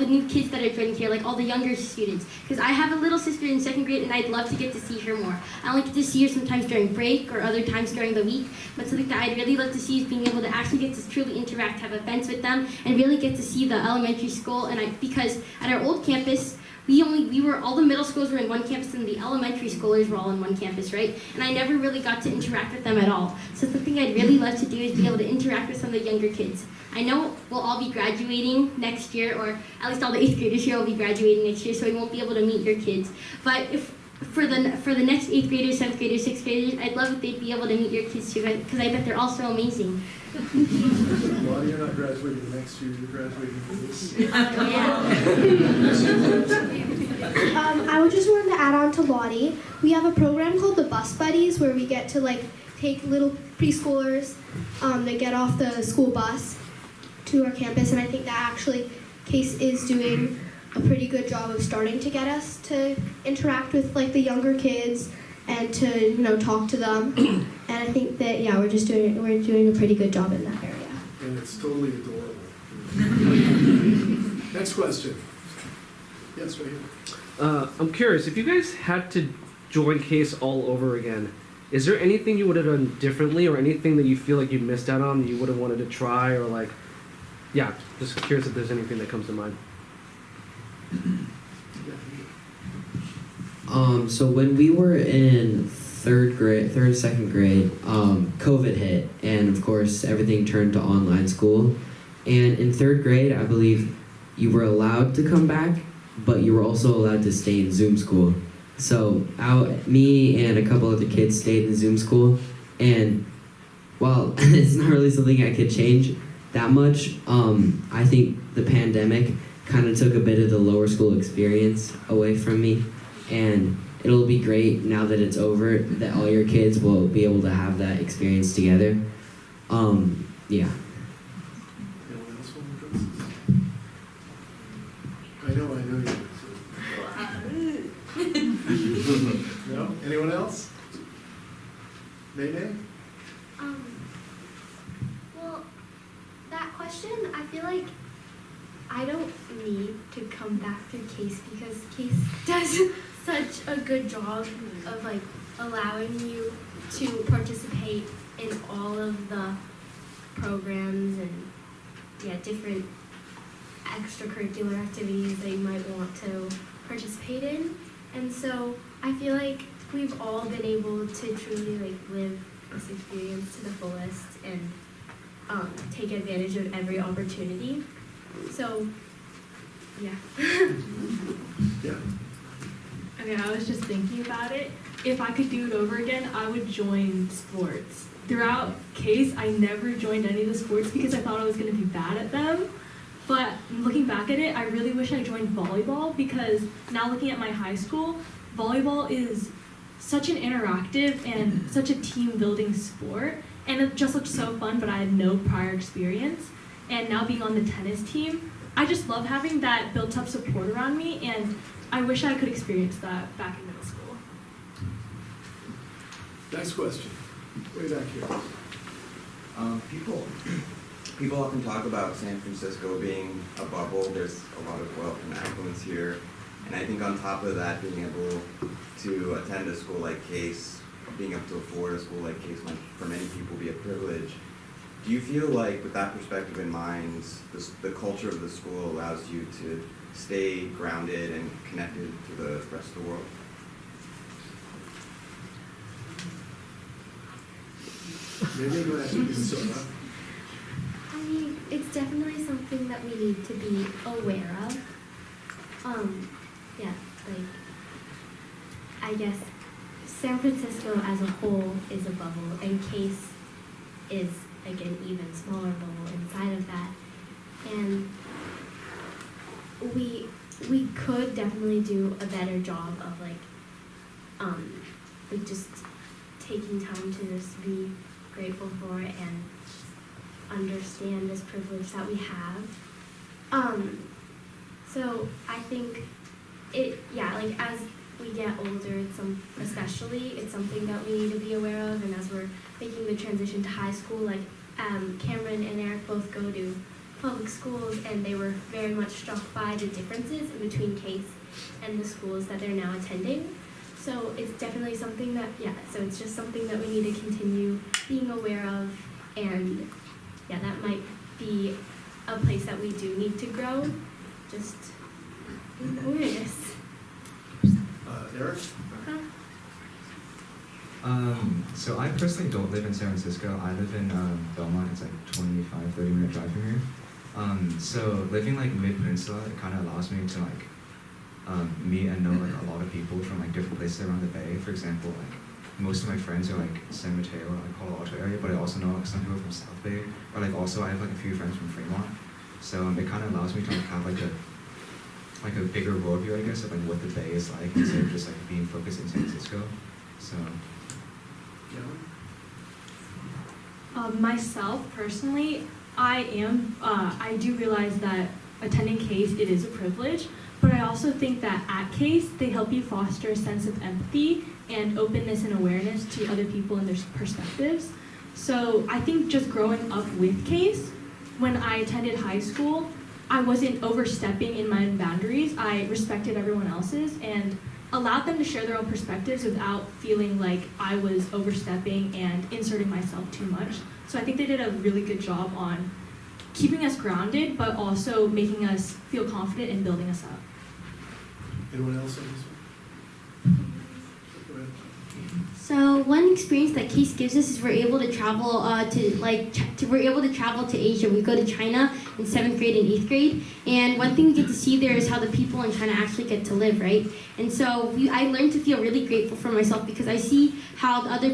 new kids that are joining here, like all the younger students. Because I have a little sister in 2nd grade, and I'd love to get to see her more. I only get to see her sometimes during break or other times during the week, but something that I'd really love to see is being able to actually get to truly interact, have events with them, and really get to see the elementary school. Because at our old campus, all the middle schools were in one campus, and the elementary schoolers were all in one campus, right? And I never really got to interact with them at all. So something I'd really love to do is be able to interact with some of the younger kids. I know we'll all be graduating next year, or at least all the 8th graders here will be graduating next year, so we won't be able to meet your kids. But for the next 8th graders, 7th graders, 6th graders, I'd love if they'd be able to meet your kids too, because I bet they're all so amazing. Well, you're not graduating next year, you're graduating for this. I would just wanted to add on to Lottie. We have a program called the Bus Buddies, where we get to like take little preschoolers that get off the school bus to our campus, and I think that actually CAIS is doing a pretty good job of starting to get us to interact with like the younger kids and to talk to them. And I think that we're doing a pretty good job in that area. And it's totally adorable. Next question. Yes, right here. I'm curious, if you guys had to join CAIS all over again, is there anything you would have done differently, or anything that you feel like you missed out on that you would have wanted to try, or like, just curious if there's anything that comes to mind. So when we were in 2nd grade, COVID hit, and of course everything turned to online school. And in 3rd grade, I believe you were allowed to come back, but you were also allowed to stay in Zoom school. So me and a couple other kids stayed in Zoom school, and while it's not really something I could change that much, I think the pandemic kind of took a bit of the lower school experience away from me, and it'll be great now that it's over that all your kids will be able to have that experience together. Yeah. Anyone else want to address this? I know you. No? Anyone else? Mayday? Well, that question, I feel like I don't need to come back to CAIS, because CAIS does such a good job of like allowing you to participate in all of the programs and different extracurricular activities that you might want to participate in. And so I feel like we've all been able to truly like live this experience to the fullest and take advantage of every opportunity. So, yeah. Yeah. Okay, I was just thinking about it. If I could do it over again, I would join sports. Throughout CAIS, I never joined any of the sports because I thought I was going to be bad at them. But looking back at it, I really wish I joined volleyball because now looking at my high school, volleyball is such an interactive and such a team-building sport. And it just looked so fun, but I had no prior experience. And now being on the tennis team, I just love having that built-up support around me, and I wish I could experience that back in middle school. Next question. Way back here. People often talk about San Francisco being a bubble. There's a lot of wealth and affluence here. And I think on top of that, being able to attend a school like CAIS, being able to afford a school like CAIS might, for many people, be a privilege. Do you feel like, with that perspective in mind, the culture of the school allows you to stay grounded and connected to the rest of the world? Maybe go ahead, Minnesota. I mean, it's definitely something that we need to be aware of. Yeah, like, I guess San Francisco as a whole is a bubble, and CAIS is like an even smaller bubble inside of that. And we could definitely do a better job of like just taking time to just be grateful for it and understand this privilege that we have. So I think like as we get older, it's something that we need to be aware of, and as we're making the transition to high school, like Cameron and Eric both go to public schools, and they were very much struck by the differences in between CAIS and the schools that they're now attending. So it's definitely something that, so it's just something that we need to continue being aware of, and that might be a place that we do need to grow, just in awareness. Eric? So I personally don't live in San Francisco. I live in Belmont. It's like 25, 30-minute drive from here. So living like mid-peninsula, it kind of allows me to like meet and know like a lot of people from like different places around the Bay. For example, like most of my friends are like San Mateo or like Palo Alto area, but I also know like some people from South Bay, or like also I have like a few friends from Fremont. So it kind of allows me to like have like a bigger worldview, I guess, of like what the Bay is like instead of just like being focused in San Francisco. So. Myself personally, I do realize that attending CAIS, it is a privilege, but I also think that at CAIS, they help you foster a sense of empathy and openness and awareness to other people and their perspectives. So I think just growing up with CAIS, when I attended high school, I wasn't overstepping in my own boundaries. I respected everyone else's and allowed them to share their own perspectives without feeling like I was overstepping and inserting myself too much. So I think they did a really good job on keeping us grounded, but also making us feel confident and building us up. Anyone else on this one? So one experience that CAIS gives us is we're able to travel we're able to travel to Asia. We go to China in 7th grade and 8th grade, and one thing we get to see there is how the people in China actually get to live, right? And so I learned to feel really grateful for myself because I see how other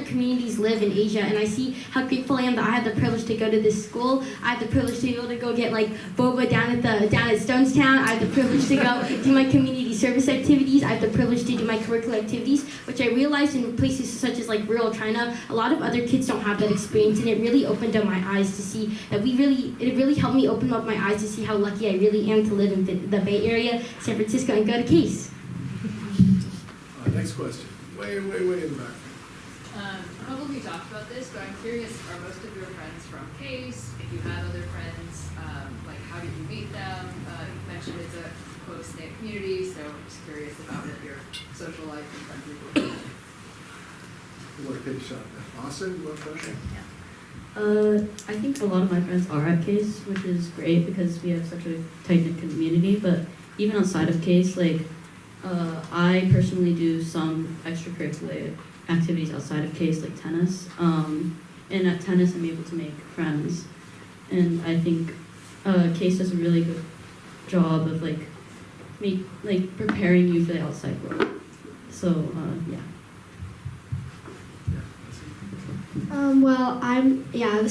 communities live in Asia, and I see how grateful I am that I had the privilege to go to this school. I had the privilege to be able to go get like boba down at Stonestown. I had the privilege to go do my community service activities. I have the privilege to do my curricular activities, which I realized in places such as like rural China, a lot of other kids don't have that experience, and it really opened up my eyes to see that it really helped me open up my eyes to see how lucky I really am to live in the Bay Area, San Francisco, and go to CAIS. Next question. Way in the back. Probably talked about this, but I'm curious, are most of your friends from CAIS? If you have other friends, like how did you meet them? You mentioned it's a close-knit community, so I'm just curious about your social life and friend group. You want to take a shot at that? Austin, you want to finish? I think a lot of my friends are at CAIS, which is great because we have such a tight-knit community, but even outside of CAIS, like, I personally do some extracurricular activities outside of CAIS, like tennis. And at tennis, I'm able to make friends. And I think CAIS does a really good job of preparing you for the outside world. So yeah. Well, I'm the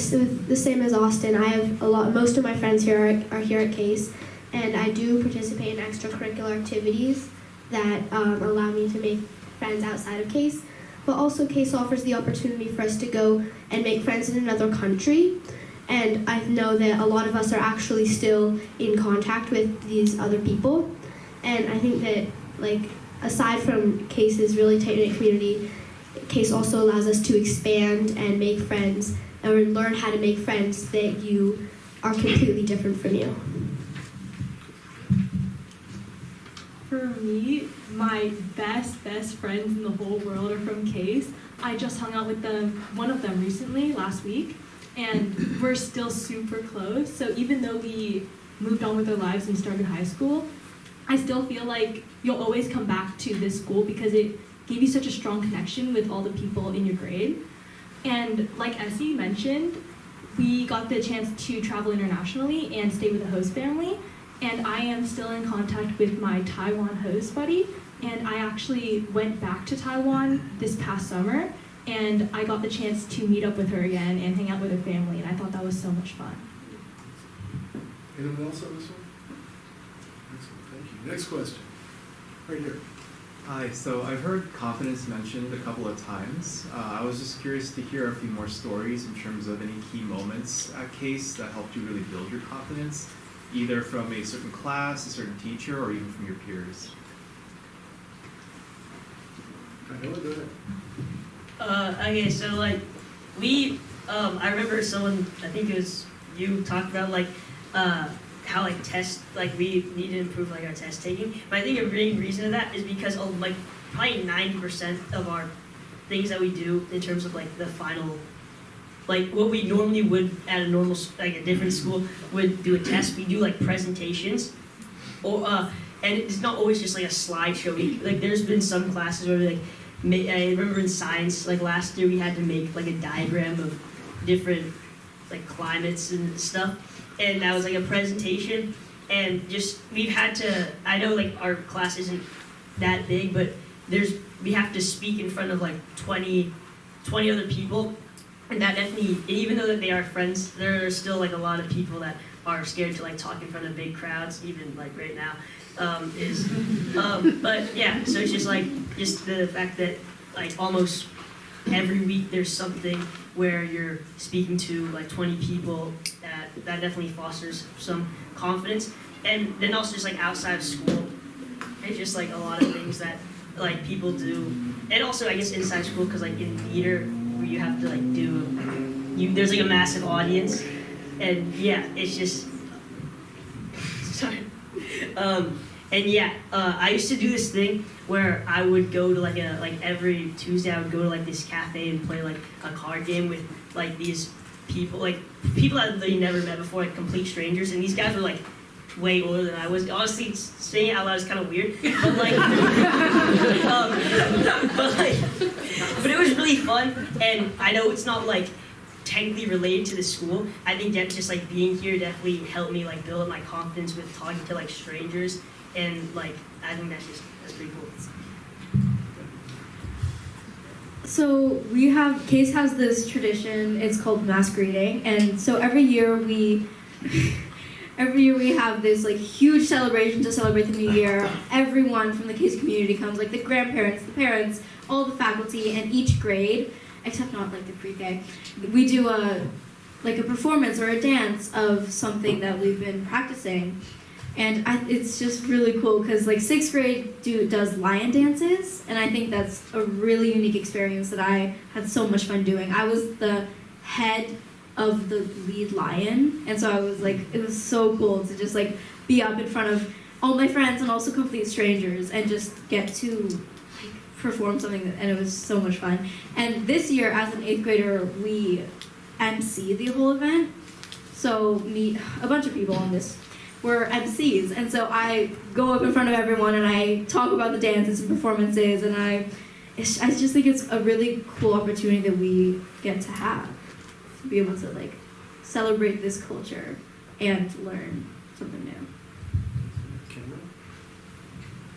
same as Austin. I have most of my friends here are here at CAIS, and I do participate in extracurricular activities that allow me to make friends outside of CAIS. But also CAIS offers the opportunity for us to go and make friends in another country. And I know that a lot of us are actually still in contact with these other people. And I think that, aside from CAIS's really tight-knit community, CAIS also allows us to expand and make friends, or learn how to make friends that you are completely different from you. For me, my best friends in the whole world are from CAIS. I just hung out with one of them recently, last week, and we're still super close. So even though we moved on with our lives and started high school, I still feel like you'll always come back to this school because it gave you such a strong connection with all the people in your grade. And like Essie mentioned, we got the chance to travel internationally and stay with a host family. And I am still in contact with my Taiwan host buddy. And I actually went back to Taiwan this past summer, and I got the chance to meet up with her again and hang out with her family, and I thought that was so much fun. Anyone else on this one? Excellent, thank you. Next question, right here. Hi, so I've heard confidence mentioned a couple of times. I was just curious to hear a few more stories in terms of any key moments at CAIS that helped you really build your confidence, either from a certain class, a certain teacher, or even from your peers. Go ahead. Okay, so I remember someone, I think it was you, talked about how we need to improve our test taking. But I think a big reason of that is because probably 90% of our things that we do in terms of the final, what we normally would at a normal a different school would do a test. We do presentations, or and it's not always just a slideshow. There's been some classes where I remember in science, last year we had to make a diagram of different climates and stuff, and that was a presentation. And we've had to, I know our class isn't that big, but we have to speak in front of 20 other people, and that definitely, even though that they are friends, there are still a lot of people that are scared to talk in front of big crowds, even right now. But yeah, so it's just the fact that almost every week there's something where you're speaking to 20 people, that definitely fosters some confidence. And then also just like outside of school, it's just like a lot of things that like people do. And also I guess inside school, because like in theater where you have to like there's like a massive audience, and yeah, it's just sorry. And yeah, I used to do this thing where I would go to like every Tuesday I would go to like this cafe and play like a card game with like these people I'd literally never met before, like complete strangers, and these guys were like way older than I was. Honestly, saying it out loud is kind of weird, but like, but it was really fun. And I know it's not like technically related to the school. I think that just like being here definitely helped me like build up my confidence with talking to like strangers, and like I think that's pretty cool. So CAIS has this tradition, it's called mass greeting, and so every year we have this like huge celebration to celebrate the new year. Everyone from the CAIS community comes, like the grandparents, the parents, all the faculty, and each grade, except not like the pre-K, we do a performance or a dance of something that we've been practicing. And it's just really cool because like 6th grade does lion dances, and I think that's a really unique experience that I had so much fun doing. I was the head of the lead lion, and so I was like, it was so cool to just like be up in front of all my friends and also complete strangers and just get to like perform something, and it was so much fun. And this year as an 8th grader, we MC the whole event, so meet a bunch of people on this. We're MCs, and so I go up in front of everyone and I talk about the dances and performances, and I just think it's a really cool opportunity that we get to have, to be able to like celebrate this culture and learn something new.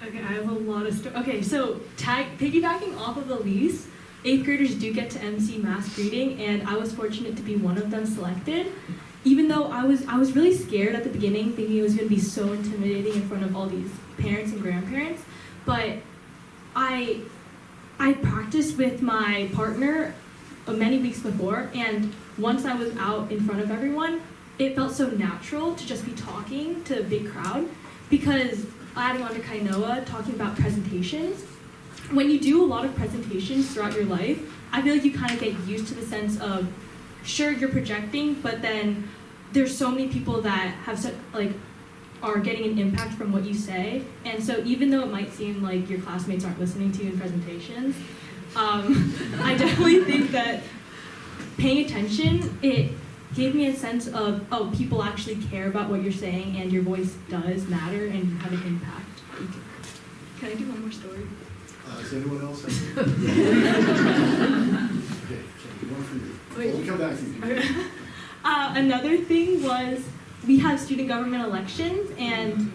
Okay, I have a lot of stories. Okay, so piggybacking off of Elise, 8th graders do get to MC mass greeting, and I was fortunate to be one of them selected. Even though I was really scared at the beginning, thinking it was going to be so intimidating in front of all these parents and grandparents, but I practiced with my partner many weeks before, and once I was out in front of everyone, it felt so natural to just be talking to a big crowd, because adding on to Kainoa, talking about presentations, when you do a lot of presentations throughout your life, I feel like you kind of get used to the sense of, sure, you're projecting, but then there's so many people that have are getting an impact from what you say, and so even though it might seem like your classmates aren't listening to you in presentations, I definitely think that paying attention, it gave me a sense of, oh, people actually care about what you're saying, and your voice does matter, and you have an impact. Can I do one more story? Does anyone else have Okay, one for you. We'll come back to you. Another thing was, we have student government elections, and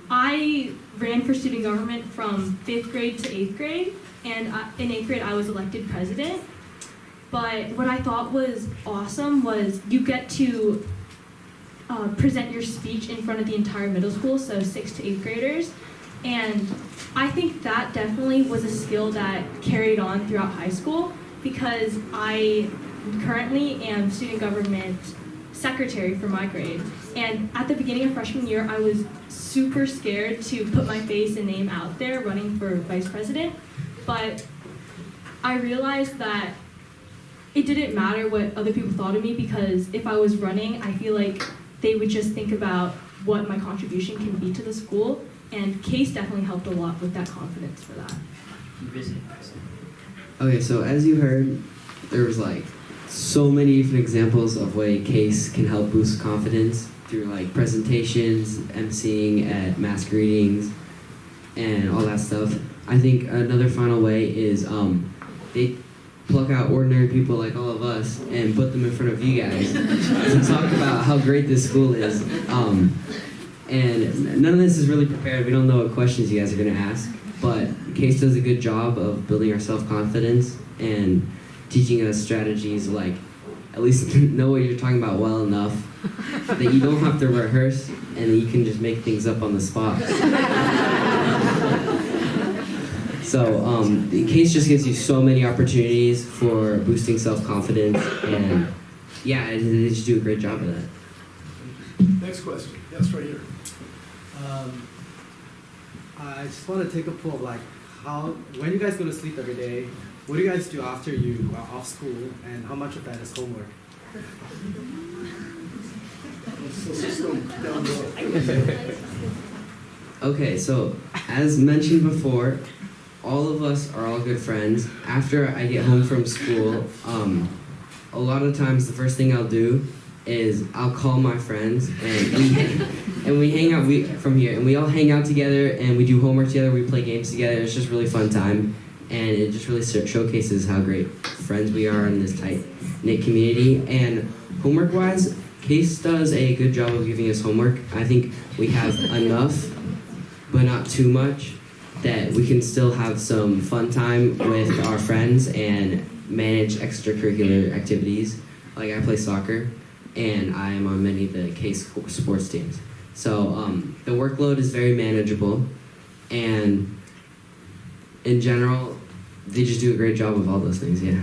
I ran for student government from 5th grade to 8th grade, and in 8th grade I was elected president. But what I thought was awesome was you get to present your speech in front of the entire middle school, so 6th to 8th graders. And I think that definitely was a skill that carried on throughout high school, because I currently am student government secretary for my grade. And at the beginning of freshman year, I was super scared to put my face and name out there running for vice president. But I realized that it didn't matter what other people thought of me, because if I was running, I feel like they would just think about what my contribution can be to the school, and CAIS definitely helped a lot with that confidence for that. Okay, so as you heard, there was like so many different examples of way CAIS can help boost confidence through like presentations, emceeing at mass greetings, and all that stuff. I think another final way is they pluck out ordinary people like all of us and put them in front of you guys to talk about how great this school is. And none of this is really prepared. We don't know what questions you guys are going to ask, but CAIS does a good job of building our self-confidence and teaching us strategies, like at least know what you're talking about well enough that you don't have to rehearse and you can just make things up on the spot. So CAIS just gives you so many opportunities for boosting self-confidence, and yeah, they just do a great job of that. Next question. Yes, right here. I just want to take a poll of like when you guys go to sleep every day, what do you guys do after you are off school, and how much of that is homework? Let's just go down the road. Okay, so as mentioned before, all of us are all good friends. After I get home from school, a lot of times the first thing I'll do is I'll call my friends, and we hang out from here, and we all hang out together, and we do homework together, we play games together. It's just a really fun time, and it just really showcases how great friends we are in this tight-knit community. And homework-wise, CAIS does a good job of giving us homework. I think we have enough, but not too much, that we can still have some fun time with our friends and manage extracurricular activities. Like I play soccer, and I am on many of the CAIS sports teams. So the workload is very manageable, and in general, they just do a great job of all those things, yeah.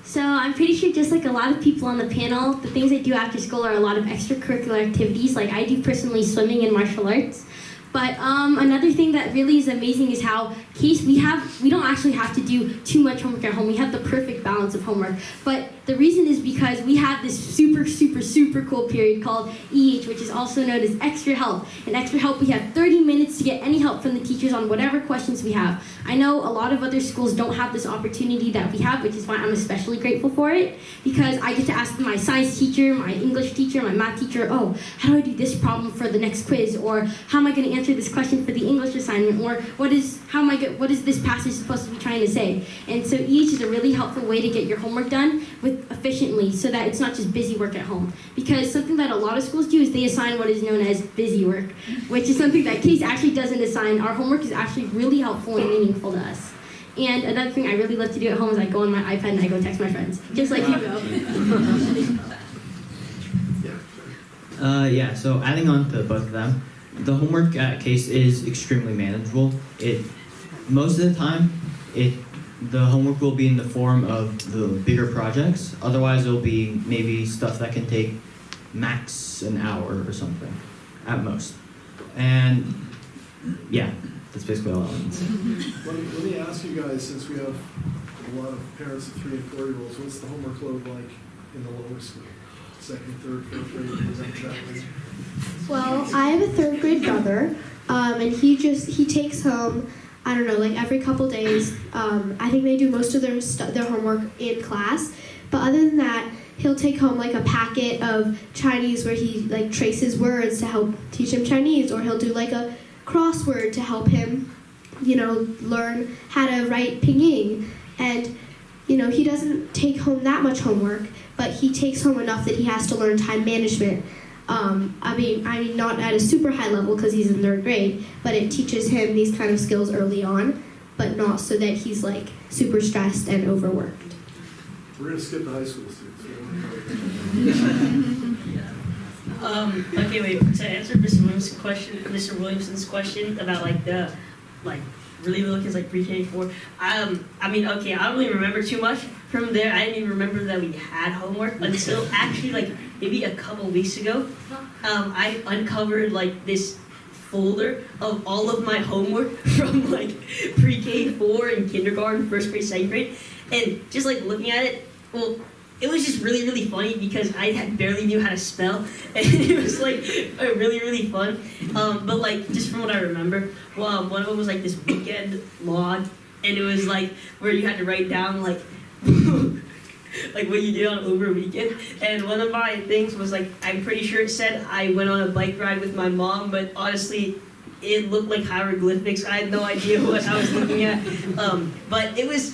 So I'm pretty sure just like a lot of people on the panel, the things I do after school are a lot of extracurricular activities. Like I do personally swimming and martial arts. But another thing that really is amazing is how CAIS, we don't actually have to do too much homework at home. We have the perfect balance of homework. But the reason is because we have this super, super, super cool period called EH, which is also known as extra help. In extra help, we have 30 minutes to get any help from the teachers on whatever questions we have. I know a lot of other schools don't have this opportunity that we have, which is why I'm especially grateful for it, because I get to ask my science teacher, my English teacher, my math teacher, oh, how do I do this problem for the next quiz? Or how am I going to answer this question for the English assignment, or what is this passage supposed to be trying to say? And so each is a really helpful way to get your homework done efficiently, so that it's not just busy work at home. Because something that a lot of schools do is they assign what is known as busy work, which is something that CAIS actually doesn't assign. Our homework is actually really helpful and meaningful to us. And another thing I really love to do at home is I go on my iPad and I go text my friends, just like you go. Yeah, so adding on to both of them, the homework at CAIS is extremely manageable. Most of the time, the homework will be in the form of the bigger projects. Otherwise, it'll be maybe stuff that can take max an hour or something, at most. And yeah, that's basically all I want to say. Let me ask you guys, since we have a lot of parents of 3 and 4-year-olds, what's the homework load like in the lower school? Second, third, fourth grade, is that way? Well, I have a 3rd grade brother, and he takes home, I don't know, like every couple days. I think they do most of their homework in class, but other than that, he'll take home like a packet of Chinese where he like traces words to help teach him Chinese, or he'll do like a crossword to help him, learn how to write pinyin. And he doesn't take home that much homework, but he takes home enough that he has to learn time management. I mean, not at a super high level because he's in 3rd grade, but it teaches him these kind of skills early on, but not so that he's like super stressed and overworked. We're gonna skip the high school students. Okay, wait. To answer Mr. Williamson's question about the really little kids like pre-K 4. I mean, okay, I don't really remember too much from there. I didn't even remember that we had homework until actually maybe a couple weeks ago. I uncovered this folder of all of my homework from pre-K 4 and kindergarten, 1st grade, 2nd grade, and just looking at it. Well, it was just really, really funny because I barely knew how to spell, and it was really, really fun. But just from what I remember, one of them was this weekend log, and it was where you had to write down what you did on over a weekend. And one of my things was I'm pretty sure it said I went on a bike ride with my mom, but honestly, it looked like hieroglyphics. I had no idea what I was looking at. But it was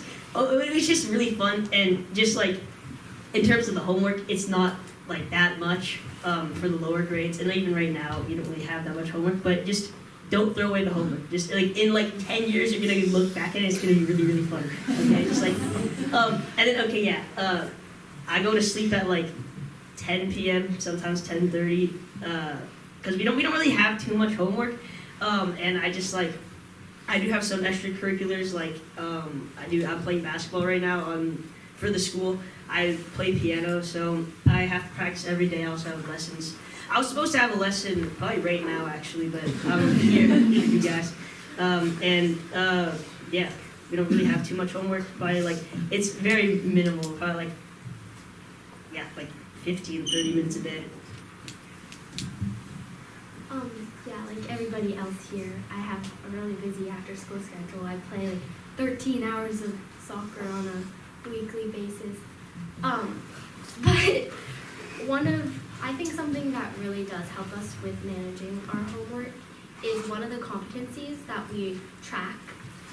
just really fun, and just in terms of the homework, it's not that much for the lower grades, and even right now, you don't really have that much homework. But just don't throw away the homework. Just in 10 years, you're gonna look back at it. It's gonna be really, really fun. Okay, just and then I go to sleep at 10 p.m. sometimes 10:30 because we don't really have too much homework, and I just I do have some extracurriculars I'm playing basketball right now for the school. I play piano, so I have to practice every day. I also have lessons. I was supposed to have a lesson probably right now, actually, but I'm here with you guys. Yeah, we don't really have too much homework. Probably it's very minimal. Probably 15, 30 minutes a day. Yeah, like everybody else here, I have a really busy after-school schedule. I play 13 hours of soccer on a weekly basis. But I think something that really does help us with managing our homework is one of the competencies that we track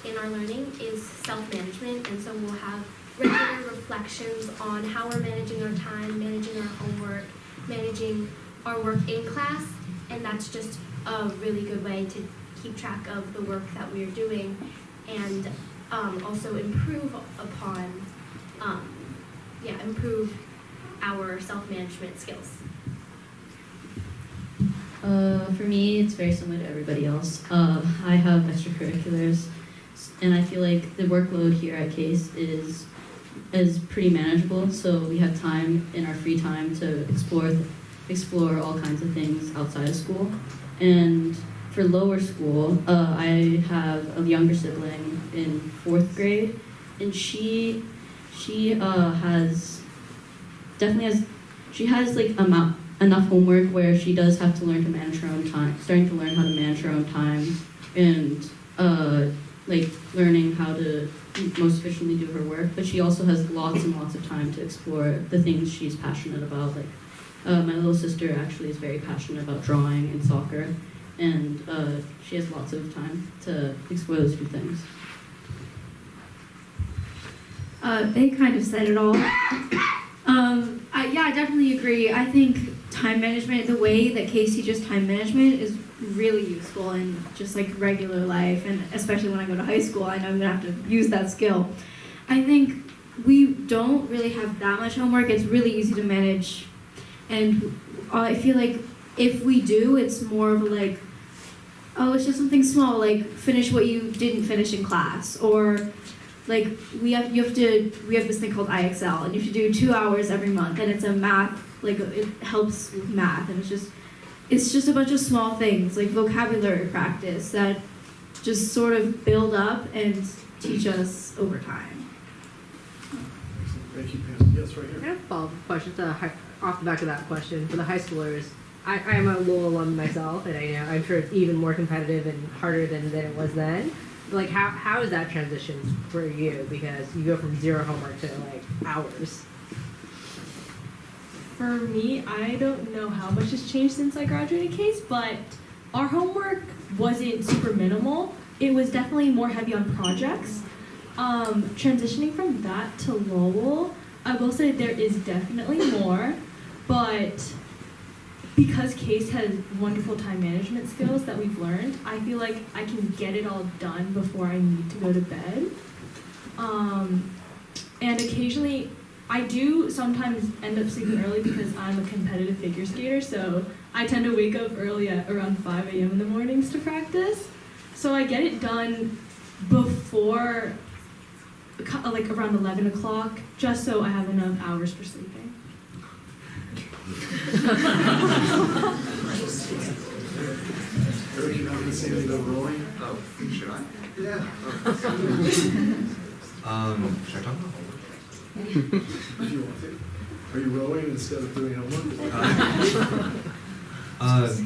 in our learning is self-management, and so we'll have regular reflections on how we're managing our time, managing our homework, managing our work in class, and that's just a really good way to keep track of the work that we're doing and also improve our self-management skills. For me, it's very similar to everybody else. I have extracurriculars, and I feel like the workload here at CAIS is pretty manageable. So we have time in our free time to explore all kinds of things outside of school. And for lower school, I have a younger sibling in 4th grade, and she has enough homework where she does have to learn to manage her own time, starting to learn how to manage her own time, and learning how to most efficiently do her work. But she also has lots and lots of time to explore the things she's passionate about. My little sister actually is very passionate about drawing and soccer, and she has lots of time to explore those two things. They kind of said it all. I definitely agree. I think time management, the way that CAIS teaches time management is really useful in just like regular life, and especially when I go to high school, I know I'm gonna have to use that skill. I think we don't really have that much homework. It's really easy to manage, and I feel like if we do, it's more of like, oh, it's just something small, like finish what you didn't finish in class, or like we have this thing called IXL, and you have to do 2 hours every month, and it's a math, like it helps with math, and it's just a bunch of small things like vocabulary practice that just sort of build up and teach us over time. Thank you, Pam. Yes, right here. I have a follow-up question off the back of that question for the high schoolers. I am a Lowell alum myself, and I'm sure it's even more competitive and harder than it was then. But like, how is that transition for you? Because you go from zero homework to like hours. For me, I don't know how much has changed since I graduated CAIS, but our homework wasn't super minimal. It was definitely more heavy on projects. Transitioning from that to Lowell, I will say there is definitely more, but because CAIS has wonderful time management skills that we've learned, I feel like I can get it all done before I need to go to bed. And occasionally, I do sometimes end up sleeping early because I'm a competitive figure skater, so I tend to wake up early at around 5 a.m. in the mornings to practice. So I get it done before, like around 11 o'clock, just so I have enough hours for sleeping. Eric, you're not going to say anything about rowing? Oh, should I? Yeah. Should I talk about homework? If you want to. Are you rowing instead of doing homework?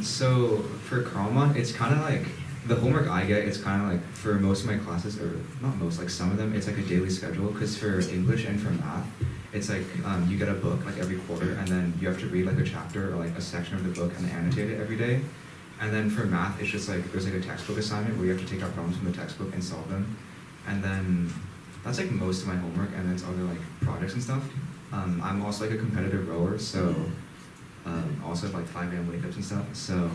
So for Karma, it's kind of like, the homework I get, it's kind of like, for most of my classes, or not most, like some of them, it's like a daily schedule, because for English and for math, it's like you get a book like every quarter, and then you have to read like a chapter or like a section of the book and annotate it every day. And then for math, it's just like, there's like a textbook assignment where you have to take out problems from the textbook and solve them. And then that's like most of my homework, and then it's other like projects and stuff. I'm also like a competitive rower, so also have like 5 a.m. wake-ups and stuff. So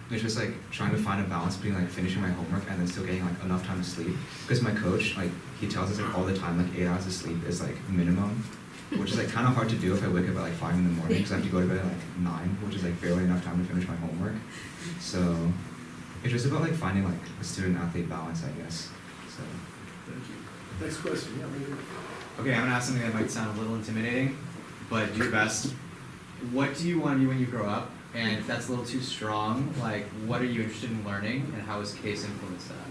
it's just like trying to find a balance between like finishing my homework and then still getting like enough time to sleep. Because my coach, like, he tells us like all the time, like 8 hours of sleep is like minimum, which is like kind of hard to do if I wake up at like 5 in the morning, because I have to go to bed at like 9, which is like barely enough time to finish my homework. So it's just about like finding like a student-athlete balance, I guess. So. Thank you. Next question. Yeah, right here. Okay, I'm gonna ask something that might sound a little intimidating, but do your best. What do you want to be when you grow up? And if that's a little too strong, like, what are you interested in learning, and how has CAIS influenced that?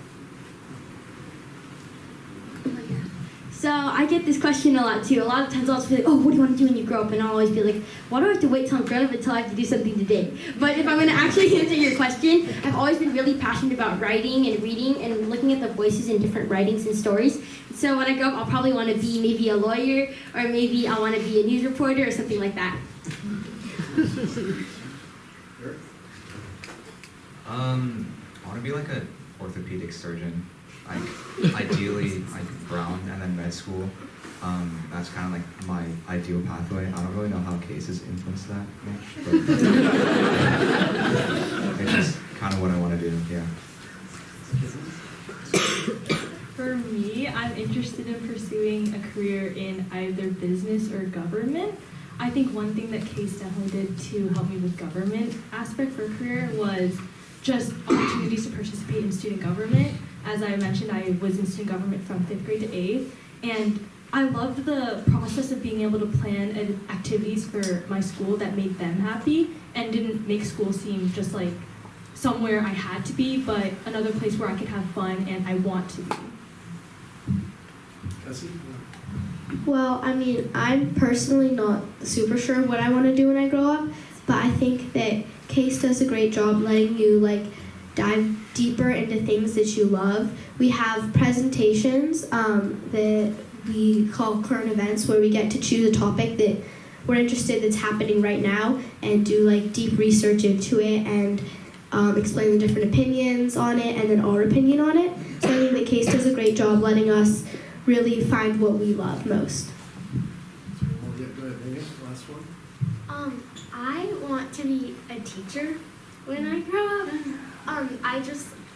So I get this question a lot too. A lot of times I'll just be like, oh, what do you want to do when you grow up? And I'll always be like, why do I have to wait till I'm grown up until I have to do something today? But if I'm going to actually answer your question, I've always been really passionate about writing and reading and looking at the voices in different writings and stories. So when I grow up, I'll probably want to be maybe a lawyer, or maybe I want to be a news reporter or something like that. I want to be like an orthopedic surgeon, like ideally like Brown and then med school. That's kind of like my ideal pathway. I don't really know how CAIS has influenced that much, but it's just kind of what I want to do, yeah. For me, I'm interested in pursuing a career in either business or government. I think one thing that CAIS definitely did to help me with government aspect for a career was just opportunities to participate in student government. As I mentioned, I was in student government from 5th grade to 8th, and I loved the process of being able to plan activities for my school that made them happy and didn't make school seem just like somewhere I had to be, but another place where I could have fun and I want to be. Cassie? Well, I mean, I'm personally not super sure what I want to do when I grow up, but I think that CAIS does a great job letting you like dive deeper into things that you love. We have presentations that we call current events, where we get to choose a topic that we're interested that's happening right now and do like deep research into it and explain the different opinions on it and then our opinion on it. So I think that CAIS does a great job letting us really find what we love most. Yeah, go ahead, Amy, last one. I want to be a teacher when I grow up.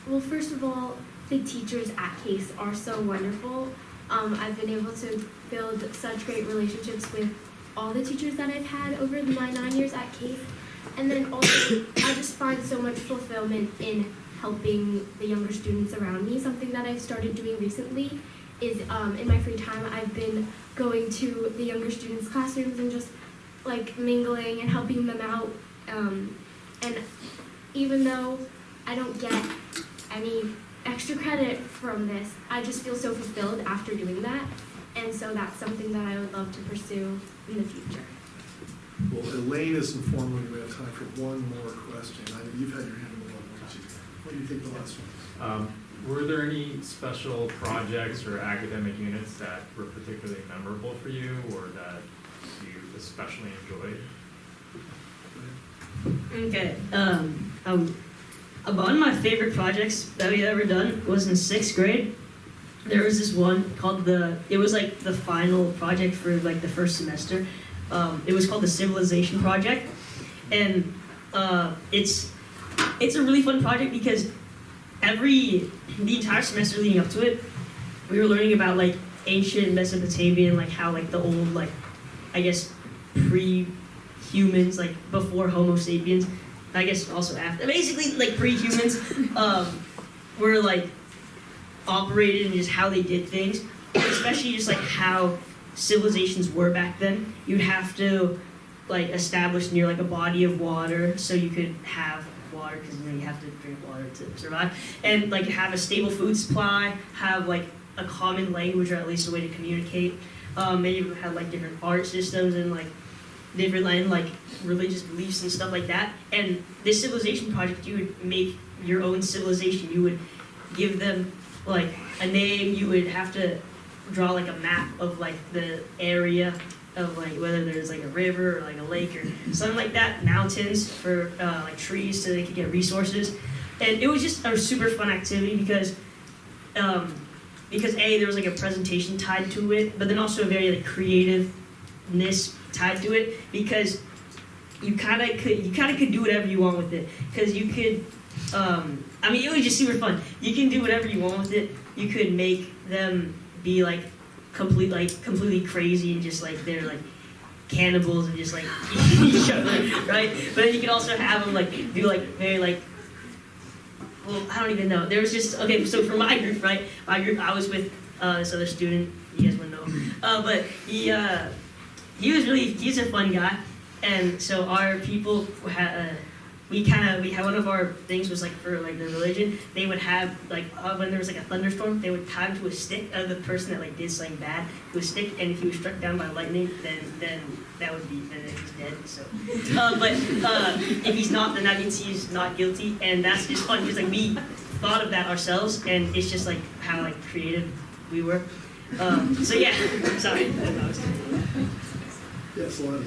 Well, first of all, the teachers at CAIS are so wonderful. I've been able to build such great relationships with all the teachers that I've had over my 9 years at CAIS. And then also, I just find so much fulfillment in helping the younger students around me. Something that I've started doing recently is in my free time, I've been going to the younger students' classrooms and just like mingling and helping them out. And even though I don't get any extra credit from this, I just feel so fulfilled after doing that. And so that's something that I would love to pursue in the future. Well, Elaine is informed me we have time for one more question. I know you've had your hand up. What do you think the last one? Were there any special projects or academic units that were particularly memorable for you or that you especially enjoyed? Okay. One of my favorite projects that we ever done was in 6th grade. There was this one called it was like the final project for like the first semester. It was called the Civilization Project. And it's a really fun project because the entire semester leading up to it, we were learning about like ancient Mesopotamian, like how like the old, like, I guess pre-humans, like before Homo sapiens, I guess also after, basically like pre-humans, were like operated and just how they did things, especially just like how civilizations were back then. You'd have to like establish near like a body of water so you could have water, because you have to drink water to survive, and like have a stable food supply, have like a common language or at least a way to communicate. Many of them had like different art systems and like different like religious beliefs and stuff like that. And this civilization project, you would make your own civilization. You would give them like a name. You would have to draw like a map of like the area of like whether there's like a river or like a lake or something like that, mountains for like trees so they could get resources. And it was just a super fun activity because there was like a presentation tied to it, but then also a very like creativeness tied to it, because you kind of could do whatever you want with it, because you could it was just super fun. You can do whatever you want with it. You could make them be like completely crazy and just like they're like cannibals and just like eat each other, right? But then you can also have them like do like very like, well, I don't even know. There was just, okay, so for my group, right? My group, I was with this other student. You guys wouldn't know, but he's a fun guy, and so our people had. We had one of our things was like for like the religion, they would have like when there was like a thunderstorm, they would tie him to a stick of the person that like did something bad to a stick, and if he was struck down by lightning, then that would be, then he's dead. So, but if he's not, then that means he's not guilty, and that's just fun because like we thought of that ourselves, and it's just like how like creative we were. So yeah, sorry. Yes, Lonnie.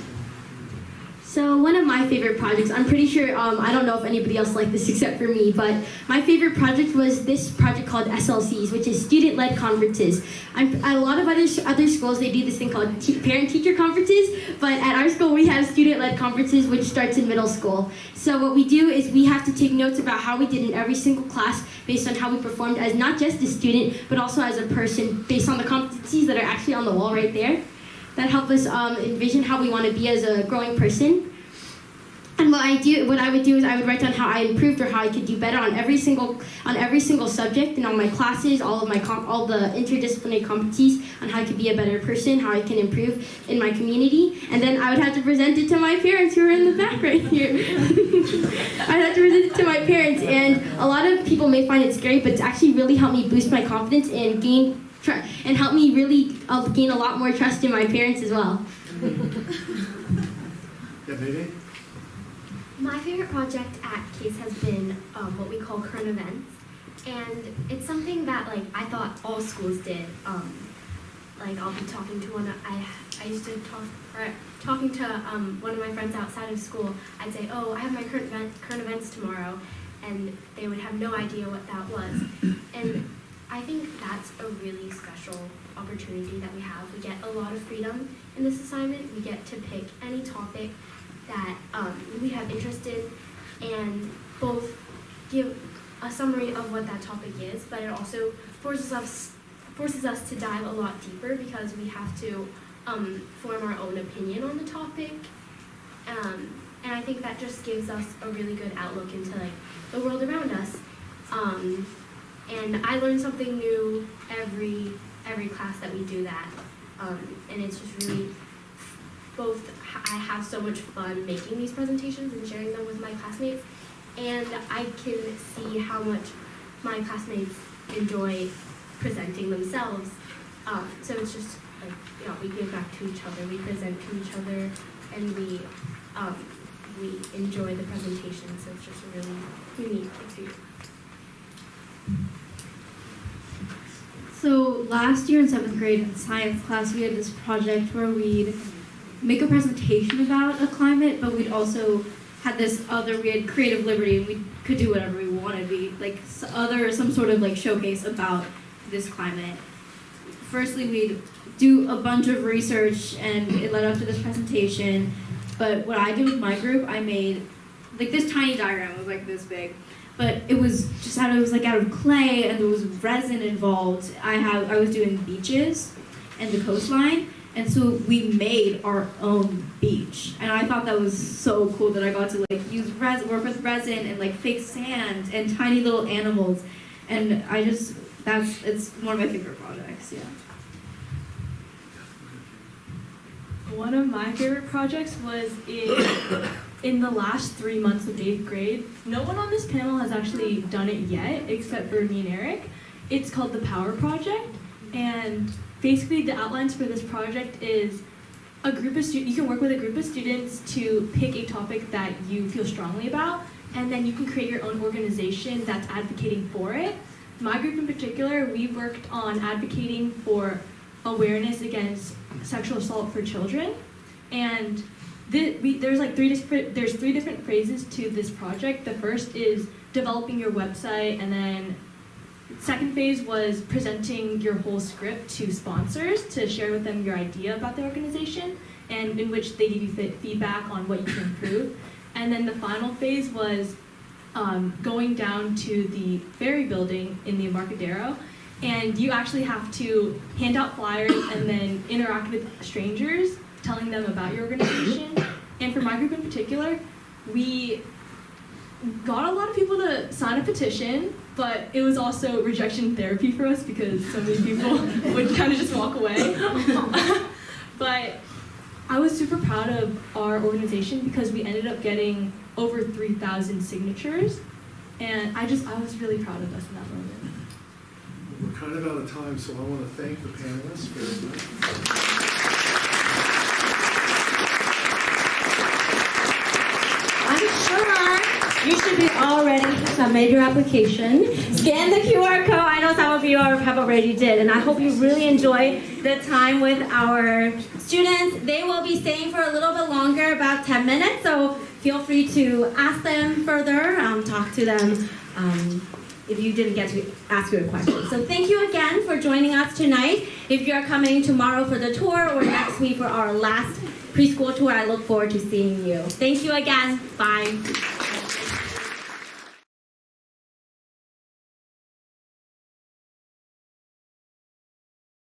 So one of my favorite projects, I'm pretty sure, I don't know if anybody else liked this except for me, but my favorite project was this project called SLCs, which is student-led conferences. At a lot of other schools, they do this thing called parent-teacher conferences, but at our school, we have student-led conferences, which starts in middle school. So what we do is we have to take notes about how we did in every single class based on how we performed as not just a student, but also as a person based on the competencies that are actually on the wall right there. That help us envision how we want to be as a growing person. And what I would do is I would write down how I improved or how I could do better on every single subject and all my classes, all the interdisciplinary competencies on how I could be a better person, how I can improve in my community. And then I would have to present it to my parents who are in the back right here. I'd have to present it to my parents, and a lot of people may find it scary, but it's actually really helped me boost my confidence and help me really gain a lot more trust in my parents as well. Yeah, maybe? My favorite project at CAIS has been what we call current events, and it's something that like I thought all schools did. Like I'll be talking to one. I used to talking to one of my friends outside of school, I'd say, oh, I have my current events tomorrow, and they would have no idea what that was. And I think that's a really special opportunity that we have. We get a lot of freedom in this assignment. We get to pick any topic that we have interest in, and both give a summary of what that topic is, but it also forces us to dive a lot deeper because we have to form our own opinion on the topic. And I think that just gives us a really good outlook into like the world around us. And I learn something new every class that we do that. And it's just really both, I have so much fun making these presentations and sharing them with my classmates, and I can see how much my classmates enjoy presenting themselves. So it's just like, you know, we give back to each other, we present to each other, and we enjoy the presentation. So it's just a really unique experience. So last year in 7th grade in science class, we had this project where we'd make a presentation about a climate, but we'd also had we had creative liberty, and we could do whatever we wanted. Some sort of like showcase about this climate. Firstly, we'd do a bunch of research, and it led up to this presentation. But what I did with my group, I made like this tiny diagram. It was like this big, but it was out of clay, and there was resin involved. I was doing beaches and the coastline. And so we made our own beach, and I thought that was so cool that I got to like work with resin and like fake sand and tiny little animals, and it's one of my favorite projects. Yeah. One of my favorite projects was in the last 3 months of 8th grade. No one on this panel has actually done it yet, except for me and Eric. It's called the Power Project, and basically, the outlines for this project is you can work with a group of students to pick a topic that you feel strongly about, and then you can create your own organization that's advocating for it. My group in particular, we worked on advocating for awareness against sexual assault for children, and there's three different phases to this project. The first is developing your website, and then second phase was presenting your whole script to sponsors to share with them your idea about the organization, and in which they give you feedback on what you can improve. And then the final phase was going down to the ferry building in the Embarcadero, and you actually have to hand out flyers and then interact with strangers, telling them about your organization. And for my group in particular, we got a lot of people to sign a petition, but it was also rejection therapy for us because so many people would kind of just walk away. But I was super proud of our organization because we ended up getting over 3,000 signatures, and I was really proud of us in that moment. We're kind of out of time, so I want to thank the panelists very much. You should be all ready to submit your application. Scan the QR code. I know some of you have already did, and I hope you really enjoy the time with our students. They will be staying for a little bit longer, about 10 minutes, so feel free to ask them further, talk to them if you didn't get to ask your question. So thank you again for joining us tonight. If you're coming tomorrow for the tour or next week for our last preschool tour, I look forward to seeing you. Thank you again. Bye.